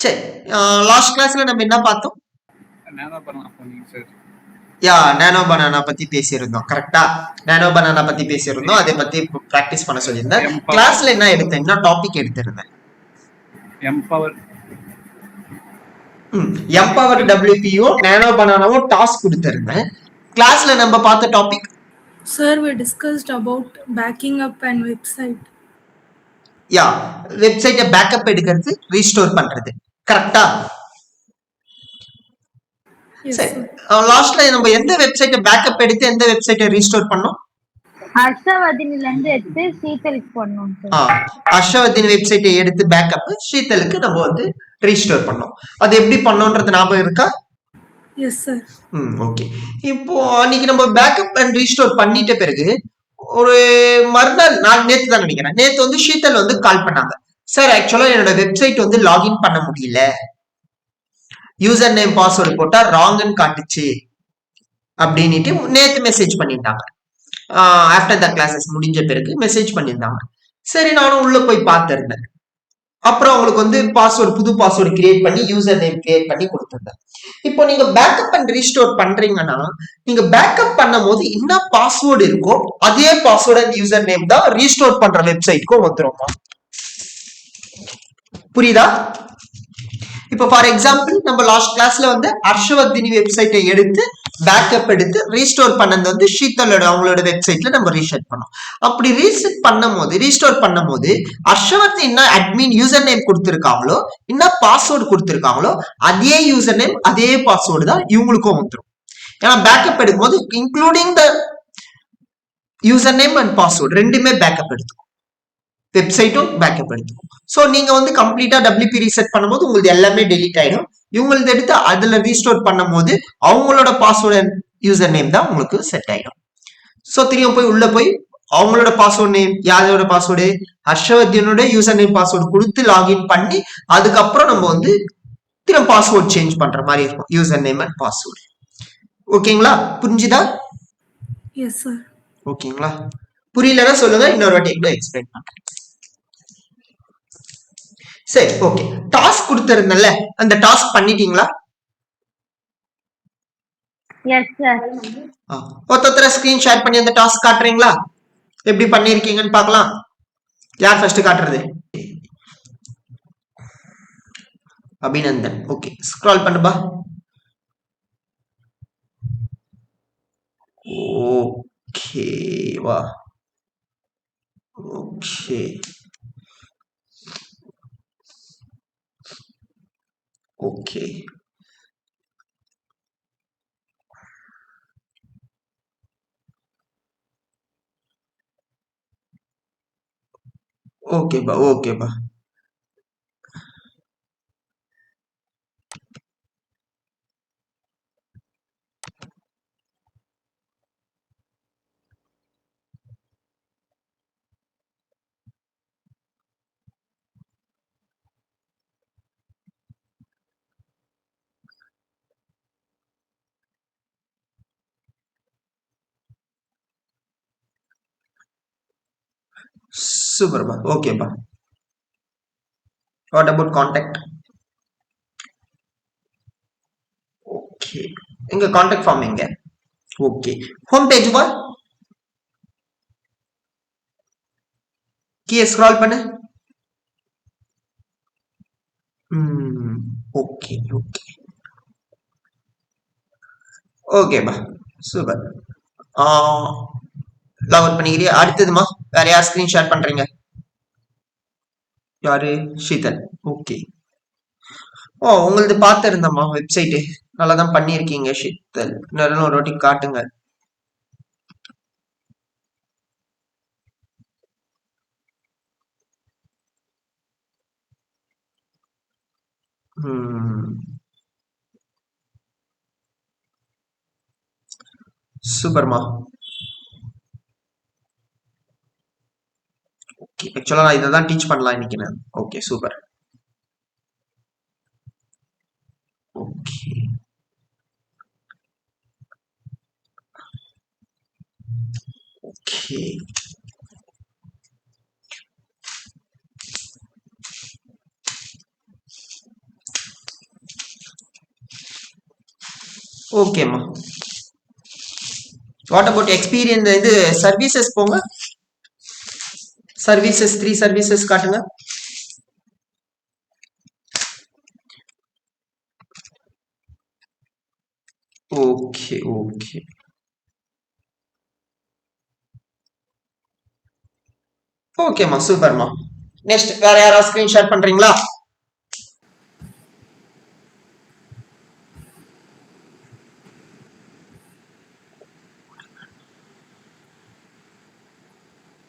சரி, லாஸ்ட் கிளாஸ்ல நம்ம என்ன பார்த்தோம்? நானோ பண்ணலாம் சார். யா நானோ பனானா பத்தி பேசியிருந்தோம். கரெக்டா? நானோ பனானா பத்தி பேசியிருந்தோம். அதை பத்தி பிராக்டிஸ் பண்ண சொல்லியிருந்தேன். கிளாஸ்ல என்ன எடுத்தேன்? என்ன டாபிக் எடுத்திருந்தேன்? எம்பவர் எம்பவர் டபிள்யூபியும் நானோ பனானாவும் டாஸ்க் கொடுத்திருந்தேன். கிளாஸ்ல நம்ம பார்த்த topic Sir, we discussed about backing up and website. யா வெப்சைட்டை பேக்கப் எடுக்கிறது, ரீஸ்டோர் பண்றது. கரெக்டா? Yes, சரி, sir. லாஸ்ட்ல நம்ம எந்த வெப்சைட்டை பேக்கப் எடுத்து எந்த வெப்சைட்டை ரீஸ்டோர் பண்ணோம்? ஹர்ஷவர்தினில இருந்து எடுத்து சீதலுக்கு பண்ணோம் சார். ஹர்ஷவர்தினி வெப்சைட்டை எடுத்து பேக்கப் ஷீதலுக்கு நம்ம வந்து ரீஸ்டோர் பண்ணோம். அது எப்படி பண்ணோன்றது ஞாபகம் இருக்கா? Yes, sir. ஓகே. இப்போ அன்னைக்கு நம்ம பேக்கப் அண்ட் ரீஸ்டோர் பண்ணிட்ட பிறகு ஒரு மறுநாள் நான் நேத்து தான் நினைக்கிறேன், நேத்து வந்து ஷீதல் வந்து கால் பண்ணாங்க. சார் ஆக்சுவலா என்னோட வெப்சைட் வந்து லாகின் பண்ண முடியல, யூசர் நேம் பாஸ்வேர்டு போட்டா ராங்னு காட்டுச்சு அப்படின்ட்டு நேத்து மெசேஜ் பண்ணிட்டாங்க. ஆஃப்டர் த கிளாஸஸ் முடிஞ்ச பிறகு மெசேஜ் பண்ணியிருந்தாங்க. சரி, நானும் உள்ள போய் பார்த்திருந்தேன். அப்புறம் அவங்களுக்கு வந்து பாஸ்வேர்டு, புது பாஸ்வேர்டு கிரியேட் பண்ணி யூசர் நேம் கிரியேட் பண்ணி கொடுத்துருந்தேன். இப்போ நீங்க பேக்கப் அண்ட் ரீஸ்டோர் பண்றீங்கன்னா, நீங்க பேக்கப் பண்ணும் போது என்ன பாஸ்வேர்டு இருக்கோ அதே பாஸ்வேர்டு அண்ட் யூசர் நேம் தான் ரீஸ்டோர் பண்ற வெப்சைட்க்கும் வந்துரும். புரியுதா? இப்போ ஃபார் எக்ஸாம்பிள் நம்ம லாஸ்ட் கிளாஸ்ல வந்து ஹர்ஷவர்தினி வெப்சைட்டை எடுத்து பேக்கப் எடுத்து ரீஸ்டோர் பண்ணது வந்து ஷீதலோட அவங்களோட வெப்சைட்ல நம்ம ரீசெட் பண்ணோம். அப்படி ரீசெட் பண்ணும் போது, ரீஸ்டோர் பண்ணும் போது ஹர்ஷவர்தினி என்ன அட்மின் யூசர் நேம் கொடுத்திருக்காங்களோ, என்ன பாஸ்வேர்டு கொடுத்திருக்காங்களோ அதே யூசர் நேம் அதே பாஸ்வேர்டு தான் இவங்களுக்கும் வந்துடும். ஏன்னா பேக்கப் எடுக்கும் போது including the user name and password ரெண்டுமே பேக்கப் எடுத்துக்கும், வெப்சைட்டும் பேக்கப் எடுத்துக்கும். ஸோ நீங்க வந்து கம்ப்ளீட்டா டபிள்யூபி ரீசெட் பண்ணும்போது உங்களுக்கு எல்லாமே டெலீட் ஆயிடும். இவங்களுக்கு எடுத்து அதுல ரீஸ்டோர் பண்ணும் போது அவங்களோட பாஸ்வேர்டு அண்ட் யூசர் நேம் தான் உங்களுக்கு செட் ஆயிடும். ஸோ திரும்ப போய் உள்ள போய் அவங்களோட பாஸ்வேர்ட் நேம், யாரோட பாஸ்வேர்டு, ஹர்ஷவர்தியனோட யூசர் நேம் பாஸ்வேர்டு கொடுத்து லாகின் பண்ணி அதுக்கப்புறம் நம்ம வந்து திரும்ப பாஸ்வேர்ட் சேஞ்ச் பண்ற மாதிரி இருக்கும், யூசர் நேம் அண்ட் பாஸ்வேர்டு. ஓகேங்களா? புரிஞ்சுதா? Yes, sir. ஓகேங்களா? புரியலன்னா சொல்லுங்க, இன்னொரு வாட்டி கூட எக்ஸ்பிளைன் பண்றேன். சரி, ஓகே. டாஸ்க் கொடுத்திருந்தேன்ல, அந்த டாஸ்க் பண்ணிட்டீங்களா? Yes sir. ஒருத்தர ஸ்கிரீன் ஷேர் பண்ணி அந்த டாஸ்க் காட்டுறீங்களா? எப்படி பண்ணிருக்கீங்கன்னு பார்க்கலாம். யார் ஃபர்ஸ்ட் காட்டுறது? அபிநந்தன். ஓகே, ஸ்க்ரால் பண்ணுப்பா. ஓகே வா. ஓகே ஓகே ஓகேப்பா, ஓகேப்பா. சூப்பர்ப்பா, ஓகேப்பா. What about contact? ஓகே, எங்க கான்டாக்ட் ஃபார்ம் எங்க? ஓகே, ஹோம் பேஜ் வா. கீழே ஸ்க்ரால் பண்ணு. ஓகே ஓகே ஓகேப்பா, சூப்பர். லாக் அவுட் பண்ணிக்கிறியா? அடுத்ததுமா வேற யார் ஸ்கிரீன் ஷேர் பண்றீங்க? யாரு? ஷீதல். ஓகே. உங்களது பார்த்து இருந்தம்மா வெப்சைட்டு நல்லா தான் பண்ணியிருக்கீங்க ஷீதல். இன்னும் ஒரு வாட்டி காட்டுங்க. சூப்பர்மா. ஓகே, ஆக்சுவலா நான் இதை தான் டீச் பண்ணலாம் இன்னைக்கு நான். Okay, super. ஓகே ஓகே ஓகேம்மா. வாட் அபவுட் எக்ஸ்பீரியன்ஸ் இது சர்வீசஸ் போங்க. சர்வீசஸ் 3 சர்வீசஸ் காட்டுங்க. ஓகே ஓகே ஓகேம்மா, சூப்பர்மா. நெக்ஸ்ட் வேற யாராவது ஸ்கிரீன் ஷேர் பண்றீங்களா?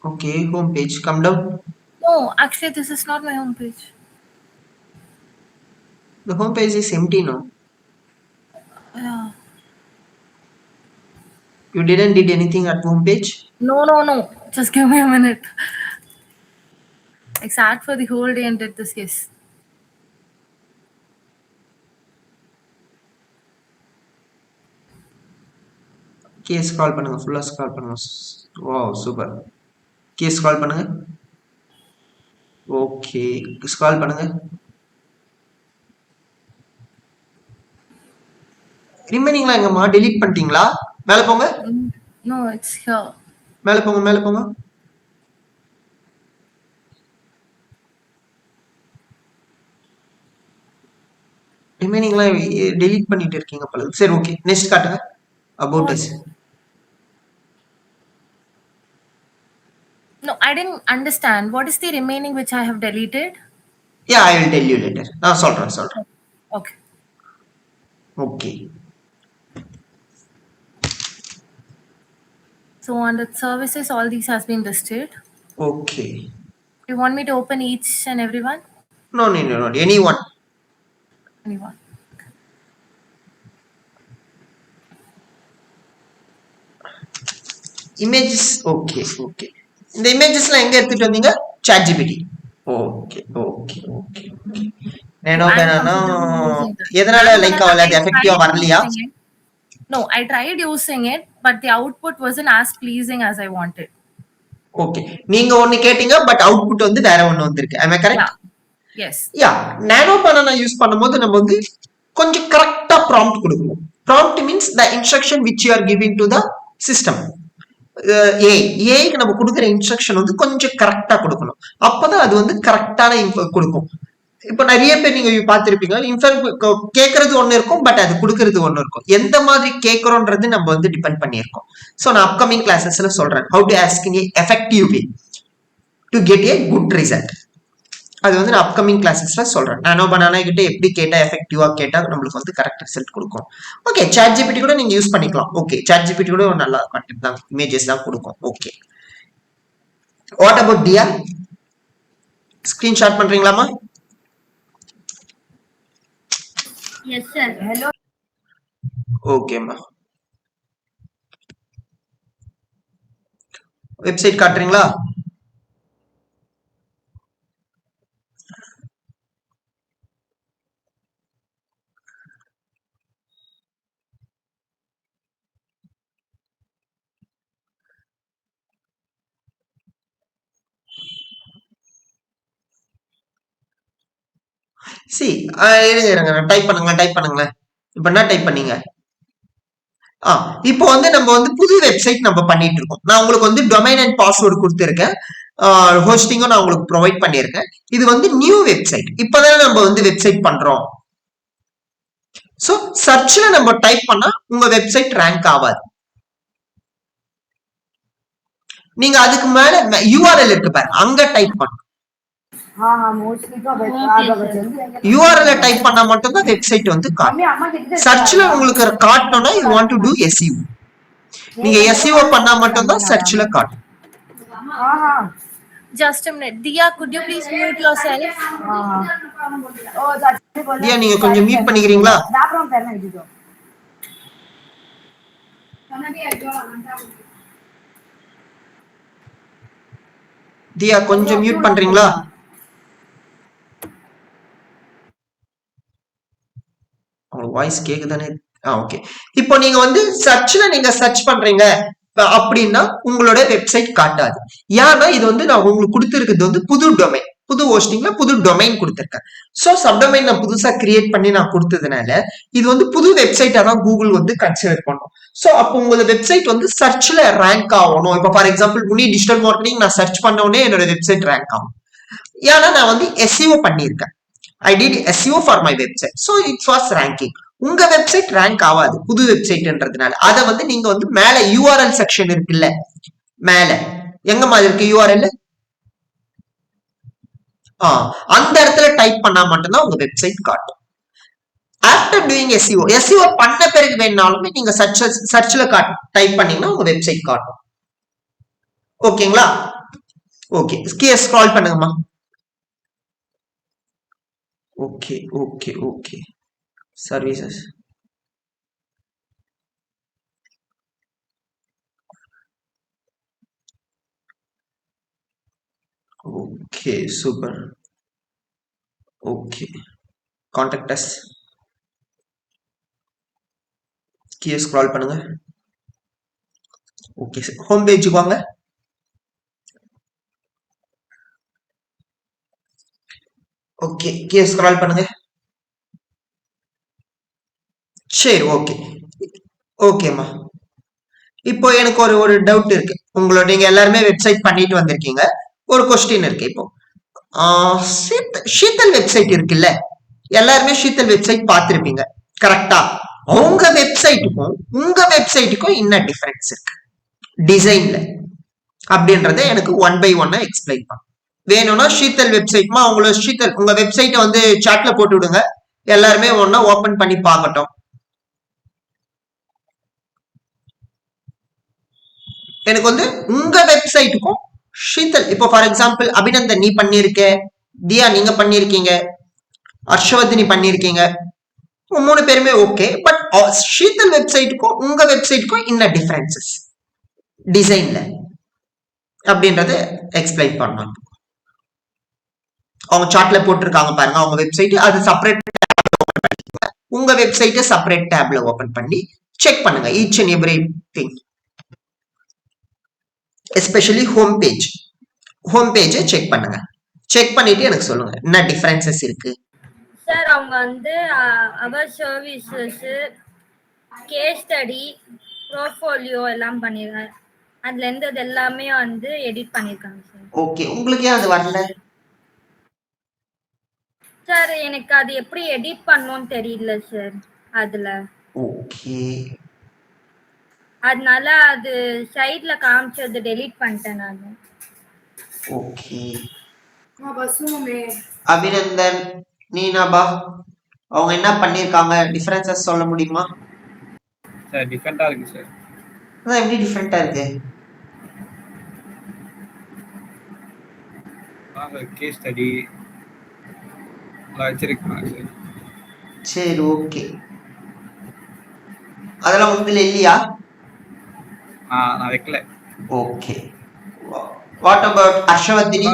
Okay, home page. Come down. No, actually, this is not my homepage. The home page is empty now. Yeah. You didn't did anything at home page? No. Just give me a minute. I sat for the whole day and did this, yes. Okay, scroll பண்ணுங்க. Full scroll பண்ணுங்க. Wow, super. Okay, scroll பண்ணுங்க. Okay, scroll பண்ணுங்க. ரிமைனிங்லாம் எங்கம்மா delete பண்ணிட்டீங்களா? மேல போங்க. No, it's here. மேல போங்க. ரிமைனிங்லாம் delete பண்ணிட்டு இருக்கீங்க போல. சரி, ஓகே. நெக்ஸ்ட் காட்டுங்க. About us. No, I didn't understand. What is the remaining which I have deleted? Yeah, I will tell you later. நான் சொல்றேன். Okay. Okay. So under services, all these has been listed. Okay. You want me to open each and every one? No. Anyone. Anyone. Images. Okay. இந்த இமேஜஸ்லாம் எங்க எடுத்துட்டு வந்தீங்க? ChatGPT. Okay. நானோ பேனானா எதனால like ஆவல, அது எஃபெக்டிவா வரலையா? No, I tried using it, but the output wasn't as pleasing as I wanted. Okay. நீங்க ஒன்னு கேட்டீங்க, பட் அவுட்புட் வந்து வேற ஒன்னு வந்திருக்கு. Am I correct? Yes. Yeah. Nano banana use பண்ணும்போது நம்ம வந்து கொஞ்சம் கரெக்ட்டா ப்ராம்ப்ட் கொடுக்கணும். Prompt means the instruction which you are giving to the system. ஏஐக்கு நம்ம கொடுக்குற இன்ஸ்ட்ரக்ஷன் வந்து கொஞ்சம் கரெக்டா கொடுக்கணும். அப்பதான் அது வந்து கரெக்டான கொடுக்கும். இப்ப நிறைய பேர் நீங்க பார்த்திருப்பீங்க, கேட்கறது ஒண்ணு இருக்கும், பட் அது கொடுக்கறது ஒண்ணு இருக்கும். எந்த மாதிரி கேட்கறோன்றது நம்ம வந்து டிபெண்ட் பண்ணியிருக்கோம். ஸோ நான் அப்கமிங் கிளாஸஸ்ல சொல்றேன் how to ask in a effective way to get a good result. அது வந்து நான் அப்கமிங் கிளாஸஸ்ல சொல்றேன். நானோ பனானா கிட்ட எப்படி கேட்டா எஃபெக்டிவா கேட்டா நம்மளுக்கு வந்து கரெக்ட் ரிசல்ட் கொடுக்கும். ஓகே, ChatGPT கூட நீங்க யூஸ் பண்ணிக்கலாம். ஓகே, ChatGPT கூட ஒரு நல்ல கண்டென்ட் தான், இமேஜஸ் தான் கொடுக்கும். Okay, what about Diya? Screen shot பண்றீங்களாமா? Yes sir. ஹலோ. ஓகேம்மா. வெப்சைட் காட்டுறீங்களா? இருங்க டைப் பண்ணுங்களேன். இப்ப என்ன டைப் பண்ணீங்க? இப்போ வந்து நம்ம வந்து புது வெப்சைட் நம்ம பண்ணிட்டு இருக்கோம். நான் உங்களுக்கு வந்து டொமைன் அண்ட் பாஸ்வேர்டு கொடுத்துருக்கேன். ஹோஸ்டிங்கும் நான் உங்களுக்கு ப்ரொவைட் பண்ணியிருக்கேன். இது வந்து நியூ வெப்சைட். இப்பதான் நம்ம வந்து வெப்சைட் பண்றோம். சோ சர்ச்ல நம்ம டைப் பண்ணா உங்க வெப்சைட் ரேங்க் ஆகாது. நீங்க அதுக்கு மேல URL இருக்கு பாரு, அங்க டைப் பண்ணணும். URL டைப் பண்ணா மட்டும் தான் வெப்சைட் வந்து காட்டும். சர்ச்ல உங்களுக்கு காட்டணும்னா you want to do SEO. நீங்க SEO பண்ணா மட்டும் தான் சர்ச்ல காட்டும். Just a minute. Diya, could you please mute yourself? தியா, நீங்க கொஞ்சம் மியூட் பண்ணிக்கிறீங்களா? தியா, கொஞ்சம் மியூட் பண்றீங்களா? வாய்ஸ் கேக்குதானே? ஓகே. இப்போ நீங்க வந்து சர்ச்ல நீங்க சர்ச் பண்றீங்க அப்படின்னா உங்களோட வெப்சைட் காட்டாது. ஏன்னா இது வந்து நான் உங்களுக்கு கொடுத்துருக்கிறது வந்து புது டொமைன். புது ஹோஸ்டிங்ல புது டொமைன் கொடுத்துருக்கேன். ஸோ சப்டொமைன் நான் புதுசா கிரியேட் பண்ணி நான் கொடுத்ததுனால இது வந்து புது வெப்சைட்டா தான் கூகுள் வந்து கன்சிடர் பண்ணும். ஸோ அப்போ உங்களோட வெப்சைட் வந்து சர்ச்ல ரேங்க் ஆகணும். இப்போ ஃபார் எக்ஸாம்பிள் உனி டிஜிட்டல் மார்க்கெட்டிங் நான் சர்ச் பண்ண உடனே என்னோட வெப்சைட் ரேங்க் ஆகும். ஏன்னா நான் வந்து எஸ்இஓ பண்ணியிருக்கேன். I did SEO for my website. So it was ranking. உங்க வெப்சைட் ரேங்க் ஆகாது புது வெப்சைட்ன்றதுனால. அதை வந்து நீங்க வந்து மேல URL செக்ஷன் இருக்குல்ல, மேல எங்க மாதிரி இருக்கு URL, அந்த இடத்துல டைப் பண்ணா மட்டும்தான் உங்க வெப்சைட் காட்டும். ஆஃப்டர் டூயிங் SEO பண்ண பிறகு வேணாலுமே நீங்க சர்ச்ல டைப் பண்ணீங்கன்னா உங்க வெப்சைட் காட்டும். ஓகேங்களா? ஓகே, கீழே ஸ்க்ரால் பண்ணுங்கம்மா. Okay. Services. Okay, super. Okay. Contact us. கீழே ஸ்க்ரால் பண்ணுங்க. ஓகே, ஹோம் பேஜுக்கு வாங்க. ஓகே, கீழே ஸ்க்ரால் பண்ணுங்க. சரி, ஓகேம்மா. இப்போ எனக்கு ஒரு டவுட் இருக்கு. உங்களோட நீங்க எல்லாருமே வெப்சைட் பண்ணிட்டு வந்திருக்கீங்க. ஒரு கொஸ்டின் இருக்கு. இப்போ ஷீத்தல் வெப்சைட் இருக்குல்ல, எல்லாருமே ஷீத்தல் வெப்சைட் பார்த்திருப்பீங்க, கரெக்டா? உங்க வெப்சைட்டுக்கும் உங்க வெப்சைட்டுக்கும் என்ன டிஃபரன்ஸ் இருக்கு டிசைன்ல அப்படின்றத எனக்கு 1 by 1 எக்ஸ்பிளைன் பண்ண வேணும்னா ஷீத்தல் வெப்சைட்மா உங்க வெப்சைட்டை வந்து சாட்ல போட்டு விடுங்க, எல்லாருமே ஒன்னா ஓபன் பண்ணி பார்க்கட்டும். எனக்கு வந்து உங்க வெப்சைட்டுக்கும் ஷீத்தல், இப்போ ஃபார் எக்ஸாம்பிள் அபிநந்தன் நீ பண்ணிருக்க, தியா நீங்க பண்ணிருக்கீங்க, ஹர்ஷவர்தினி பண்ணிருக்கீங்க, 3 பேருமே ஓகே. பட் ஷீத்தல் வெப்சைட்டுக்கும் உங்க வெப்சைட்டுக்கும் என்ன டிஃபரன்சஸ் டிசைன்ல அப்படின்றத எக்ஸ்பிளைன் பண்ணணும். அவங்க சார்ட்ல போட்டிருக்காங்க பாருங்க, அவங்க வெப்சைட் அது செப்பரேட், உங்க வெப்சைட்டை செப்பரேட் டேப்ல ஓபன் பண்ணி செக் பண்ணுங்க each and every thing. Especially home பேஜை செக் பண்ணுங்க. செக் பண்ணிட்டு எனக்கு சொல்லுங்க என்ன டிஃபரன்சஸ் இருக்கு. சார் அவங்க வந்து அவர் சர்வீசஸ், கேஸ் ஸ்டடி, போர்ட்ஃபோலியோ எல்லாம் பண்ணிருக்காங்க. அதுல இருந்து அது எல்லாமே வந்து எடிட் பண்ணிருக்காங்க சார். ஓகே, உங்களுக்கு ஏன் அது வரல சார்? எனக்கு அது எப்படி எடிட் பண்ணனும்னு தெரியல சார் அதுல. ஓகே, அதனால அது சைடுல காமிச்சது டெலீட் பண்ணிட்டேன் நான். ஓகே. அபிநந்தன், நீனாபா அவங்க என்ன பண்ணிருக்காங்க டிஃபரன்சஸ் சொல்ல முடியுமா? சார் டிஃபரெண்டா இருக்கு சார். அதான் எப்படி டிஃபரெண்டா இருக்கு? கேஸ் ஸ்டடி வச்சிருக்காங்க சார். சரி, ஓகே. அதெல்லாம் உங்களை இல்லையா? நான் வைக்கல. Okay. What about Harshavardhini?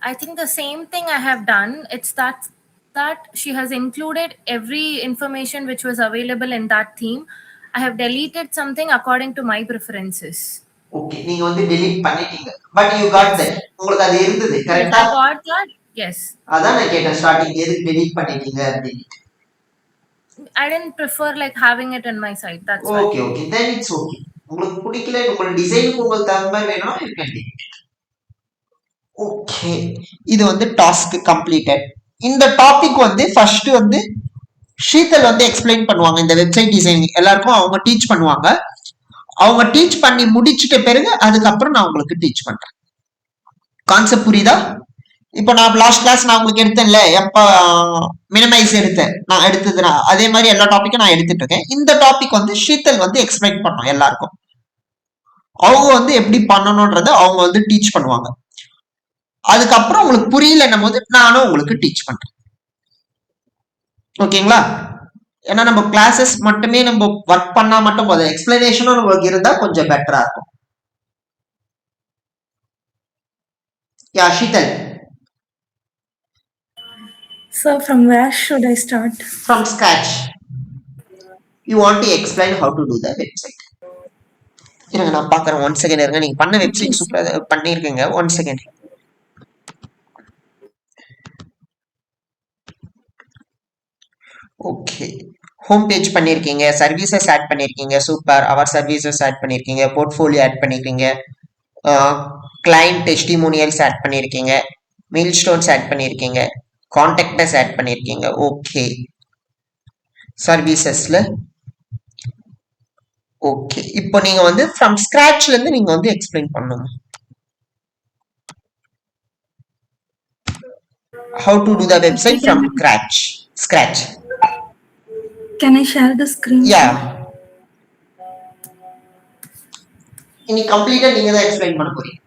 I think the same thing I have done. It's that she has included every information which was available in that theme. I have deleted something according to my preferences. Okay, நீங்க வந்து delete பண்ணிட்டீங்க. But you got that. உங்களுக்கு அது இருந்தது, கரெக்ட்டா? I got that. Yes. அதான் நான் கேட்டேன் ஸ்டார்டிங் எதுக்கு delete பண்ணிட்டீங்க அப்படின்னு. I didn't prefer like having it in my site. That's why. Okay. Then it's okay. உங்களுக்கு பிடிக்கல, உங்க டிசைனுக்கு உங்களுக்கு தகுந்த மாதிரி வேணும்னா you can delete. ஓகே, இது வந்து டாஸ்க் கம்ப்ளீட்டட். இந்த டாபிக் வந்து ஃபர்ஸ்ட் வந்து ஷீதல் வந்து எக்ஸ்பிளைன் பண்ணுவாங்க. இந்த வெப்சைட் டிசைனிங் எல்லாருக்கும் அவங்க டீச் பண்ணுவாங்க. அவங்க டீச் பண்ணி முடிச்சிட்ட பிறகு அதுக்கப்புறம் நான் உங்களுக்கு டீச் பண்றேன். கான்செப்ட் புரியுதா? இப்போ நான் லாஸ்ட் கிளாஸ் நான் உங்களுக்கு எடுத்தேன்ல, எப்ப மினிமைஸ் நான் எடுத்ததுனா அதே மாதிரி எல்லா டாபிக்கும் நான் எடுத்துட்டு இருக்கேன். இந்த டாபிக் வந்து ஷீதல் வந்து எக்ஸ்பிளைன் பண்ணும் எல்லாருக்கும். அவங்க வந்து எப்படி பண்ணணும்ன்றத அவங்க வந்து டீச் பண்ணுவாங்க. அதுக்கப்புறம் உங்களுக்கு புரியலன்னும் போது நானும் உங்களுக்கு டீச் பண்றேன். ஓகேங்களா? ஏன்னா நம்ம கிளாஸஸ் மட்டுமே நம்ம ஒர்க் பண்ணா மட்டும் போதும், எக்ஸ்பிளனேஷனும் நம்மளுக்கு இருந்தா கொஞ்சம் பெட்டரா இருக்கும். யா Sheetal. So from where should I start? From scratch. You want to explain how to do the website. இருங்க நான் பாக்குறேன். 1 செகண்ட் இருங்க. நீங்க பண்ண வெப்சைட் சூப்பரா பண்ணிருக்கீங்க. 1 செகண்ட். ஓகே. ஹோம் பேஜ் பண்ணியிருக்கீங்க, சர்வீசஸ் ஆட் பண்ணியிருக்கீங்க, சூப்பர். அவர் சர்வீசஸ் ஆட் பண்ணியிருக்கீங்க, போர்ட்ஃபோலியோ ஆட் பண்ணியிருக்கீங்க, கிளைண்ட் டெஸ்டிமோனியல்ஸ் ஆட் பண்ணியிருக்கீங்க, மெயில் ஸ்டோன்ஸ் ஆட் பண்ணியிருக்கீங்க, கான்டாக்டஸ் ஆட் பண்ணியிருக்கீங்க. ஓகே. சர்வீசஸ்ல ஓகே. இப்போ நீங்க வந்து ஃப்ரம் ஸ்கிராச்ல இருந்து நீங்க வந்து எக்ஸ்பிளைன் பண்ணணும். How to do the website from scratch. Can I share the screen? Yeah. இனி கம்ப்ளீட்டா நீங்க தான் எக்ஸ்பிளைன் பண்ண போறீங்க.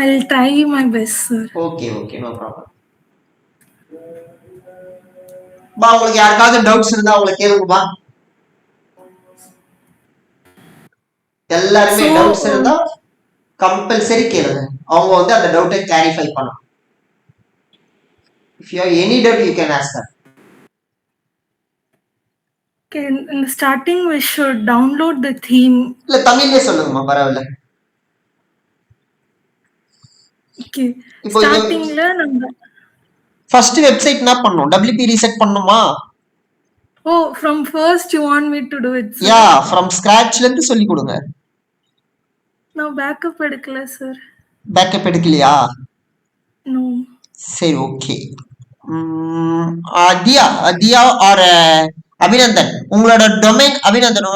I'll try my best, sir. Okay, no problem. பா உங்களுக்கு யாருக்காவது டவுட்ஸ் இருந்தா அவங்கள கேளுங்கப்பா. எல்லாருமே டவுட்ஸ் இருந்தா கம்பல்சரி கேளுங்க. அவங்க வந்து அந்த டவுட்டை கிளாரிஃபை பண்ணணும். If you have any doubt, you can ask them. Okay, in the starting, we should download the theme. இல்ல தமிழ்லயே சொல்லுங்கம்மா, பரவாயில்ல. Okay. இப்போ Startingல நம்ம ஃபர்ஸ்ட் வெப்சைட் என்ன பண்ணனும்? WP ரீசெட் பண்ணனுமா? Oh, from first you want me to do it, sir? Yeah, from scratchல இருந்து சொல்லி கொடுங்க. நான் பேக்கப் எடுக்கல சார். பேக்கப் எடுக்கலையா? No. சரி, ஓகே. அதியா ஆர் அபிநந்தன், உங்களோட டொமைன் அபிநந்தன்.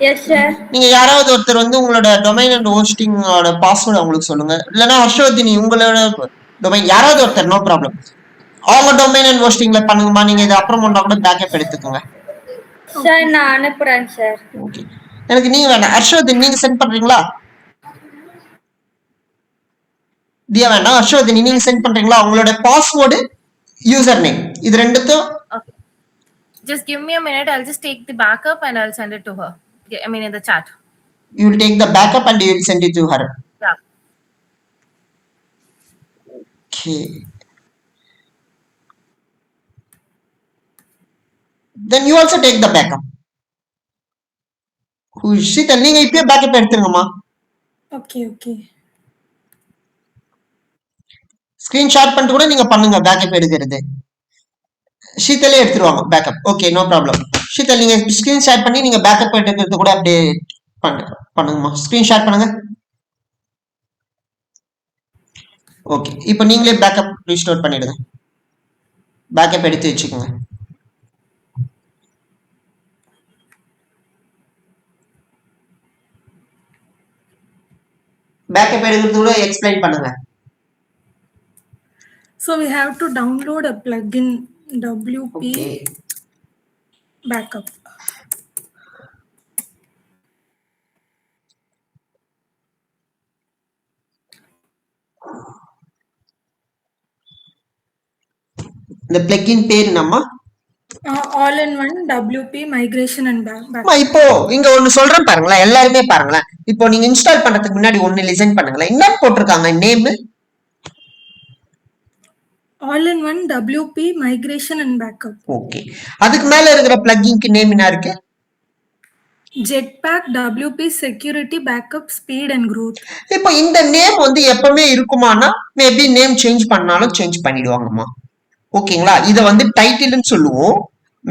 Yes sir. நீங்க யாராவது ஒருத்தர் வந்து உங்களோட டொமைன் அண்ட் ஹோஸ்டிங்கோட பாஸ்வேர்டு அவங்களுக்கு சொல்லுங்க. இல்லைன்னா ஹர்ஷவர்தினி உங்களோட டொமைன் யாராவது ஒருத்தர், நோ ப்ராப்ளம். அவங்க டொமைன் அண்ட் ஹோஸ்டிங்ல பண்ணுங்கம்மா. நீங்க இது அப்புறம் பண்ணா கூட பேக்கப் எடுத்துக்கோங்க. சார் நான் அனுப்புறேன் சார். ஓகே. எனக்கு நீங்க வேணாம். ஹர்ஷவர்தினி நீங்க சென்ட் பண்றீங்களா? தியா வேண்டாம். ஹர்ஷவர்தினி நீங்க சென்ட் பண்றீங்களா? உங்களோட பாஸ்வேர்டு, யூசர் நேம், இது ரெண்டுத்தையும். Okay. Just give me a minute. I'll just take the backup and I'll send it to her. I mean, in the chat. You will take the backup and you will send it to her. Yeah. Okay. Then you also take the backup. Shita, நீங்க இப்பயே backup எடுத்துருங்கம்மா. Okay, okay. Screen shot பண்ணிட்டு கூட நீங்க பண்ணுங்க backup எடுக்கிறது. ஷீத்தலே எடுத்துருவாங்க backup. Okay, no problem. Sheetal நீங்க ஸ்கிரீன் ஷாட் பண்ணி நீங்க பேக்கப் எடுக்கிறது கூட அப்படியே பண்ணுங்கம்மா. ஸ்கிரீன் ஷாட் பண்ணுங்க. ஓகே, இப்போ நீங்களே பேக்கப் ரீஸ்டோர் பண்ணிடுங்க. பேக்கப் எடுத்து வச்சுக்கோங்க. பேக்கப் எடுக்கிறது கூட எக்ஸ்பிளைன் பண்ணுங்க. So we have to download a plugin WP Okay. backup. இந்த பிளக்கின் பேர் என்னம்மா? All in one WP migration and backup. இப்போ இங்க ஒன்னு சொல்றேன் பாருங்களேன், எல்லாருமே பாருங்களேன். இப்போ நீங்க இன்ஸ்டால் பண்றதுக்கு முன்னாடி ஒன்னு லிசன் பண்ணுங்களேன். என்ன போட்டிருக்காங்க name? All in one WP migration and backup. Okay. அதுக்கு மேல இருக்கிற பிளக்கிங்க்கு நேம் என்ன இருக்கு? Jetpack WP security backup speed and growth. இப்போ இந்த நேம் வந்து எப்பவுமே இருக்குமானா மேபி நேம் சேஞ்ச் பண்ணாலும் சேஞ்ச் பண்ணிடுவாங்கம்மா. ஓகேங்களா? இத வந்து டைட்டில்னு சொல்லுவோம்.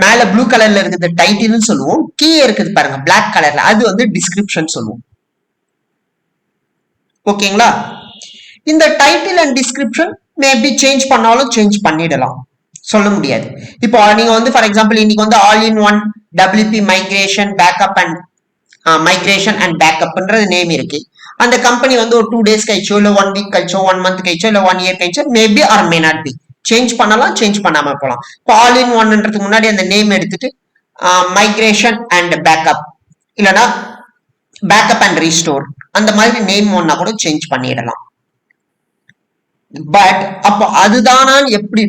மேல ப்ளூ கலர்ல இருக்குது டைட்டில்னு சொல்லுவோம். கீழே இருக்குது பாருங்க பிளாக் கலர்ல, அது வந்து டிஸ்கிரிப்ஷன் சொல்லுவோம். ஓகேங்களா? இந்த title and description maybe change பண்ணாலும் சேஞ்ச் பண்ணிடலாம், சொல்ல முடியாது. இப்போ நீங்க வந்து ஃபார் எக்ஸாம்பிள் இன்னைக்கு வந்து all in one WP migration backup and migration and பேக்கப்ன்றது நேம் இருக்கு. அந்த கம்பெனி வந்து ஒரு 2 days கழிச்சோ இல்ல 1 week கழிச்சோ 1 month கழிச்சோ இல்ல 1 year கழிச்சோ maybe or may not be change பண்ணலாம், சேஞ்ச் பண்ணாம போகலாம். இப்போ ஆல் இன் ஒன்ன்றதுக்கு முன்னாடி அந்த நேம் எடுத்துட்டு மைக்ரேஷன் அண்ட் பேக்கப் இல்லைன்னா பேக்கப் அண்ட் ரீஸ்டோர் அந்த மாதிரி நேம் ஒன்னா கூட சேஞ்ச் பண்ணிடலாம். பட் அப்போ அதுதானா எப்படி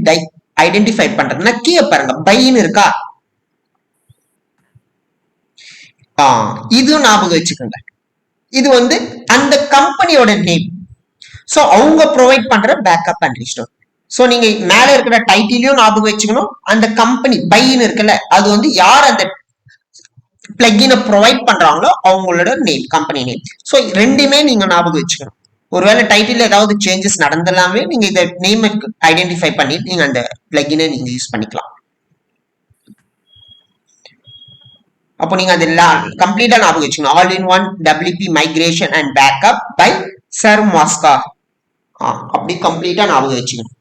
ஐடென்டிஃபை பண்றதுன்னா கீழே பாருங்க பைன்னு இருக்கா, இது ஞாபகம் வச்சுக்கோங்க. இது வந்து அந்த கம்பெனியோட நேம். சோ அவங்க ப்ரொவைட் பண்ற பேக்கப் அண்ட் ரீஸ்டோர். சோ நீங்க மேல இருக்கிற டைட்டிலையும் ஞாபகம் வச்சுக்கணும். அந்த கம்பெனி பைன்னு இருக்குல்ல, அது வந்து யார் அந்த பிளக்கினை ப்ரொவைட் பண்றாங்களோ அவங்களோட நேம், கம்பெனி நேம். சோ ரெண்டுமே நீங்க ஞாபகம் வச்சுக்கணும். ஒருவேளை டைட்டில் ஏதாவது சேஞ்சஸ் நடந்தலாமே நீங்க இதை நேம் ஐடென்டிஃபை பண்ணி நீங்க அந்த பிளகினை நீங்க யூஸ் பண்ணிக்கலாம். அப்போ நீங்க அதெல்லாம் கம்ப்ளீட்டா ஞாபகம் வச்சுக்கணும். All in one WP migration and backup by ServMask. அப்படி கம்ப்ளீட்டா ஞாபகம் வச்சுக்கணும்.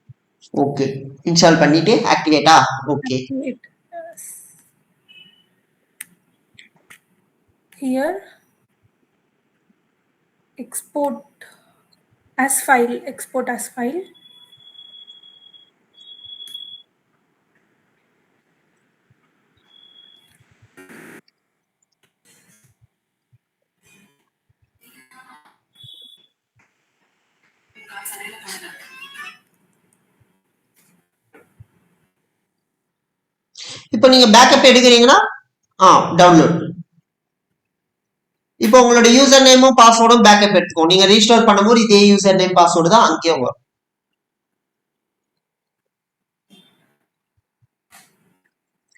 ஓகே, இன்ஸ்டால் பண்ணிட்டு ஆக்டிவேட்டா. Okay, Activate. Here, export as file. Export as file. இப்போ நீங்க பேக்கப் எடுக்கிறீங்கன்னா டவுன்லோட். இப்போ உங்களோட யூசர் நேமும் பாஸ்வேர்டும் பேக்கப் எடுத்துக்கோ. நீங்க ரீஸ்டோர் பண்ணும்போது இதே யூசர் நேம் பாஸ்வேர்டு தான் அங்கேயும் வரும்.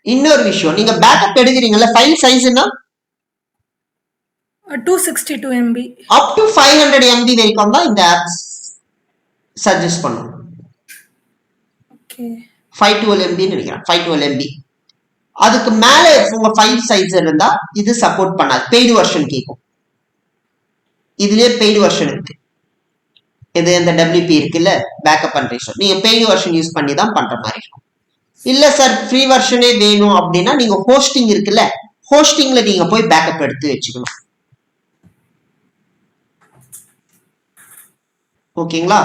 இன்னொரு விஷயம், நீங்க பேக்கப் எடுக்கிறீங்கல்ல, ஃபைல் சைஸ் என்ன? 262 MB. அப் டு 500 MB வரைக்கும் தான் இந்த ஆப்ஸ் சஜஸ்ட் பண்ணும். Okay. 512 MB நினைக்கிறேன், 512 MB. அதுக்கு மேல உங்க ஃபைல் சைஸ் இருந்தா இது சப்போர்ட் பண்ணாது. பெய்டு வெர்ஷன் கேட்கும். இதுலயே பெய்டு வெர்ஷன் இருக்கு. இது இந்த WP இருக்குல்ல, பேக்கப் அண்ட் ரீஸ்டோர், நீங்க பெய்டு வெர்ஷன் யூஸ் பண்ணி தான் பண்ற மாதிரி இருக்கும். இல்ல சார் ஃப்ரீ வெர்ஷனே வேணும் அப்படின்னா நீங்க ஹோஸ்டிங் இருக்குல்ல, ஹோஸ்டிங்ல நீங்க போய் பேக்கப் எடுத்து வச்சுக்கணும். ஓகேங்களா?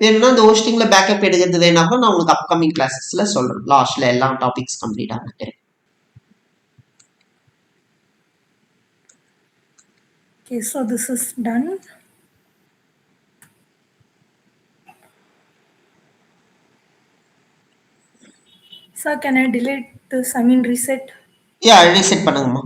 வேணும்னா இந்த ஹோஸ்டிங்ல பேக்கப் எடுக்கிறது வேணாலும் நான் உங்களுக்கு அப்கமிங் கிளாஸஸ்ல சொல்றேன். லாஸ்ட்ல எல்லா டாபிக்ஸ் கம்ப்ளீட் ஆகிட்டு. Okay, so this is done. Sir, can I delete this? I mean, reset. Reset பண்ணுங்கம்மா.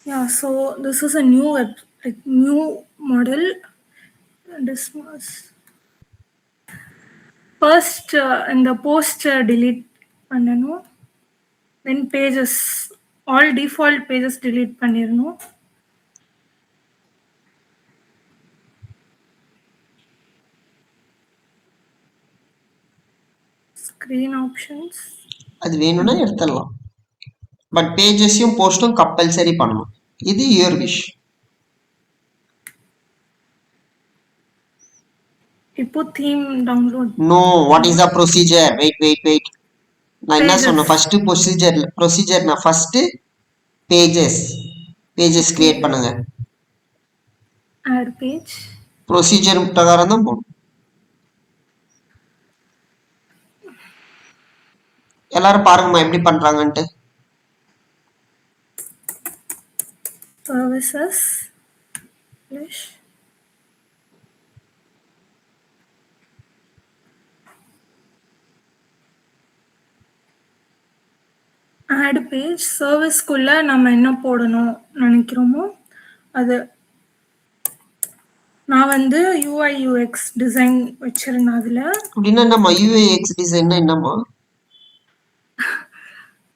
Yeah, so this is a new new model. This was first in the post delete பண்ணனும். Then pages, all default pages delete பண்ணிரணும். Screen options. அது வேணும்னா எடுத்துடலாம். But பேஜஸையும் போஸ்டும் compulsory பண்ணணும். இது your wish. இப்போ theme download. No, what is the procedure? Wait. நான் என்ன சொன்னேன்? ஃபர்ஸ்ட் ப்ரொசீஜர் நான் ஃபர்ஸ்ட் பேஜஸ் கிரியேட் பண்ணுங்க. Add page. ப்ரொசீஜர் பிரகாரம் தான் போகணும். எல்லாரும் பாருங்கம்மா எப்படி பண்றாங்கன்ட்டு. Services. Flash. Add page. சர்வீஸ்க்குள்ள நம்ம என்ன போடணும் நினைக்கிறோமோ அது. நான் வந்து UI UX டிசைன் வச்சிருந்தேன். அதுல அப்படின்னா என்னம்மா UX டிசைன்னா என்னம்மா?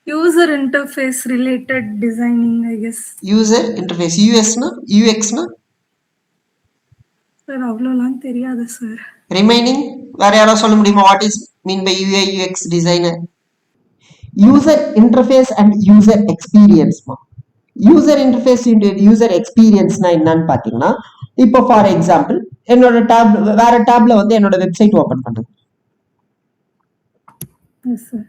User interface related designing I guess. User interface. UXனா சார் அவ்வளோலாம் தெரியாது சார். ரிமைனிங் வேற யாராவது சொல்ல முடியுமா? What is mean by UI UX designer? User interface and user எக்ஸ்பீரியன்ஸ்மா. யூசர் இன்டர்ஃபேஸ் யூசர் எக்ஸ்பீரியன்ஸ்னா என்னன்னு பாத்தீங்கன்னா, இப்போ ஃபார் எக்ஸாம்பிள் என்னோட வேற டேப்ல வந்து என்னோட வெப்சைட் ஓபன் பண்ணுங்க. Yes sir.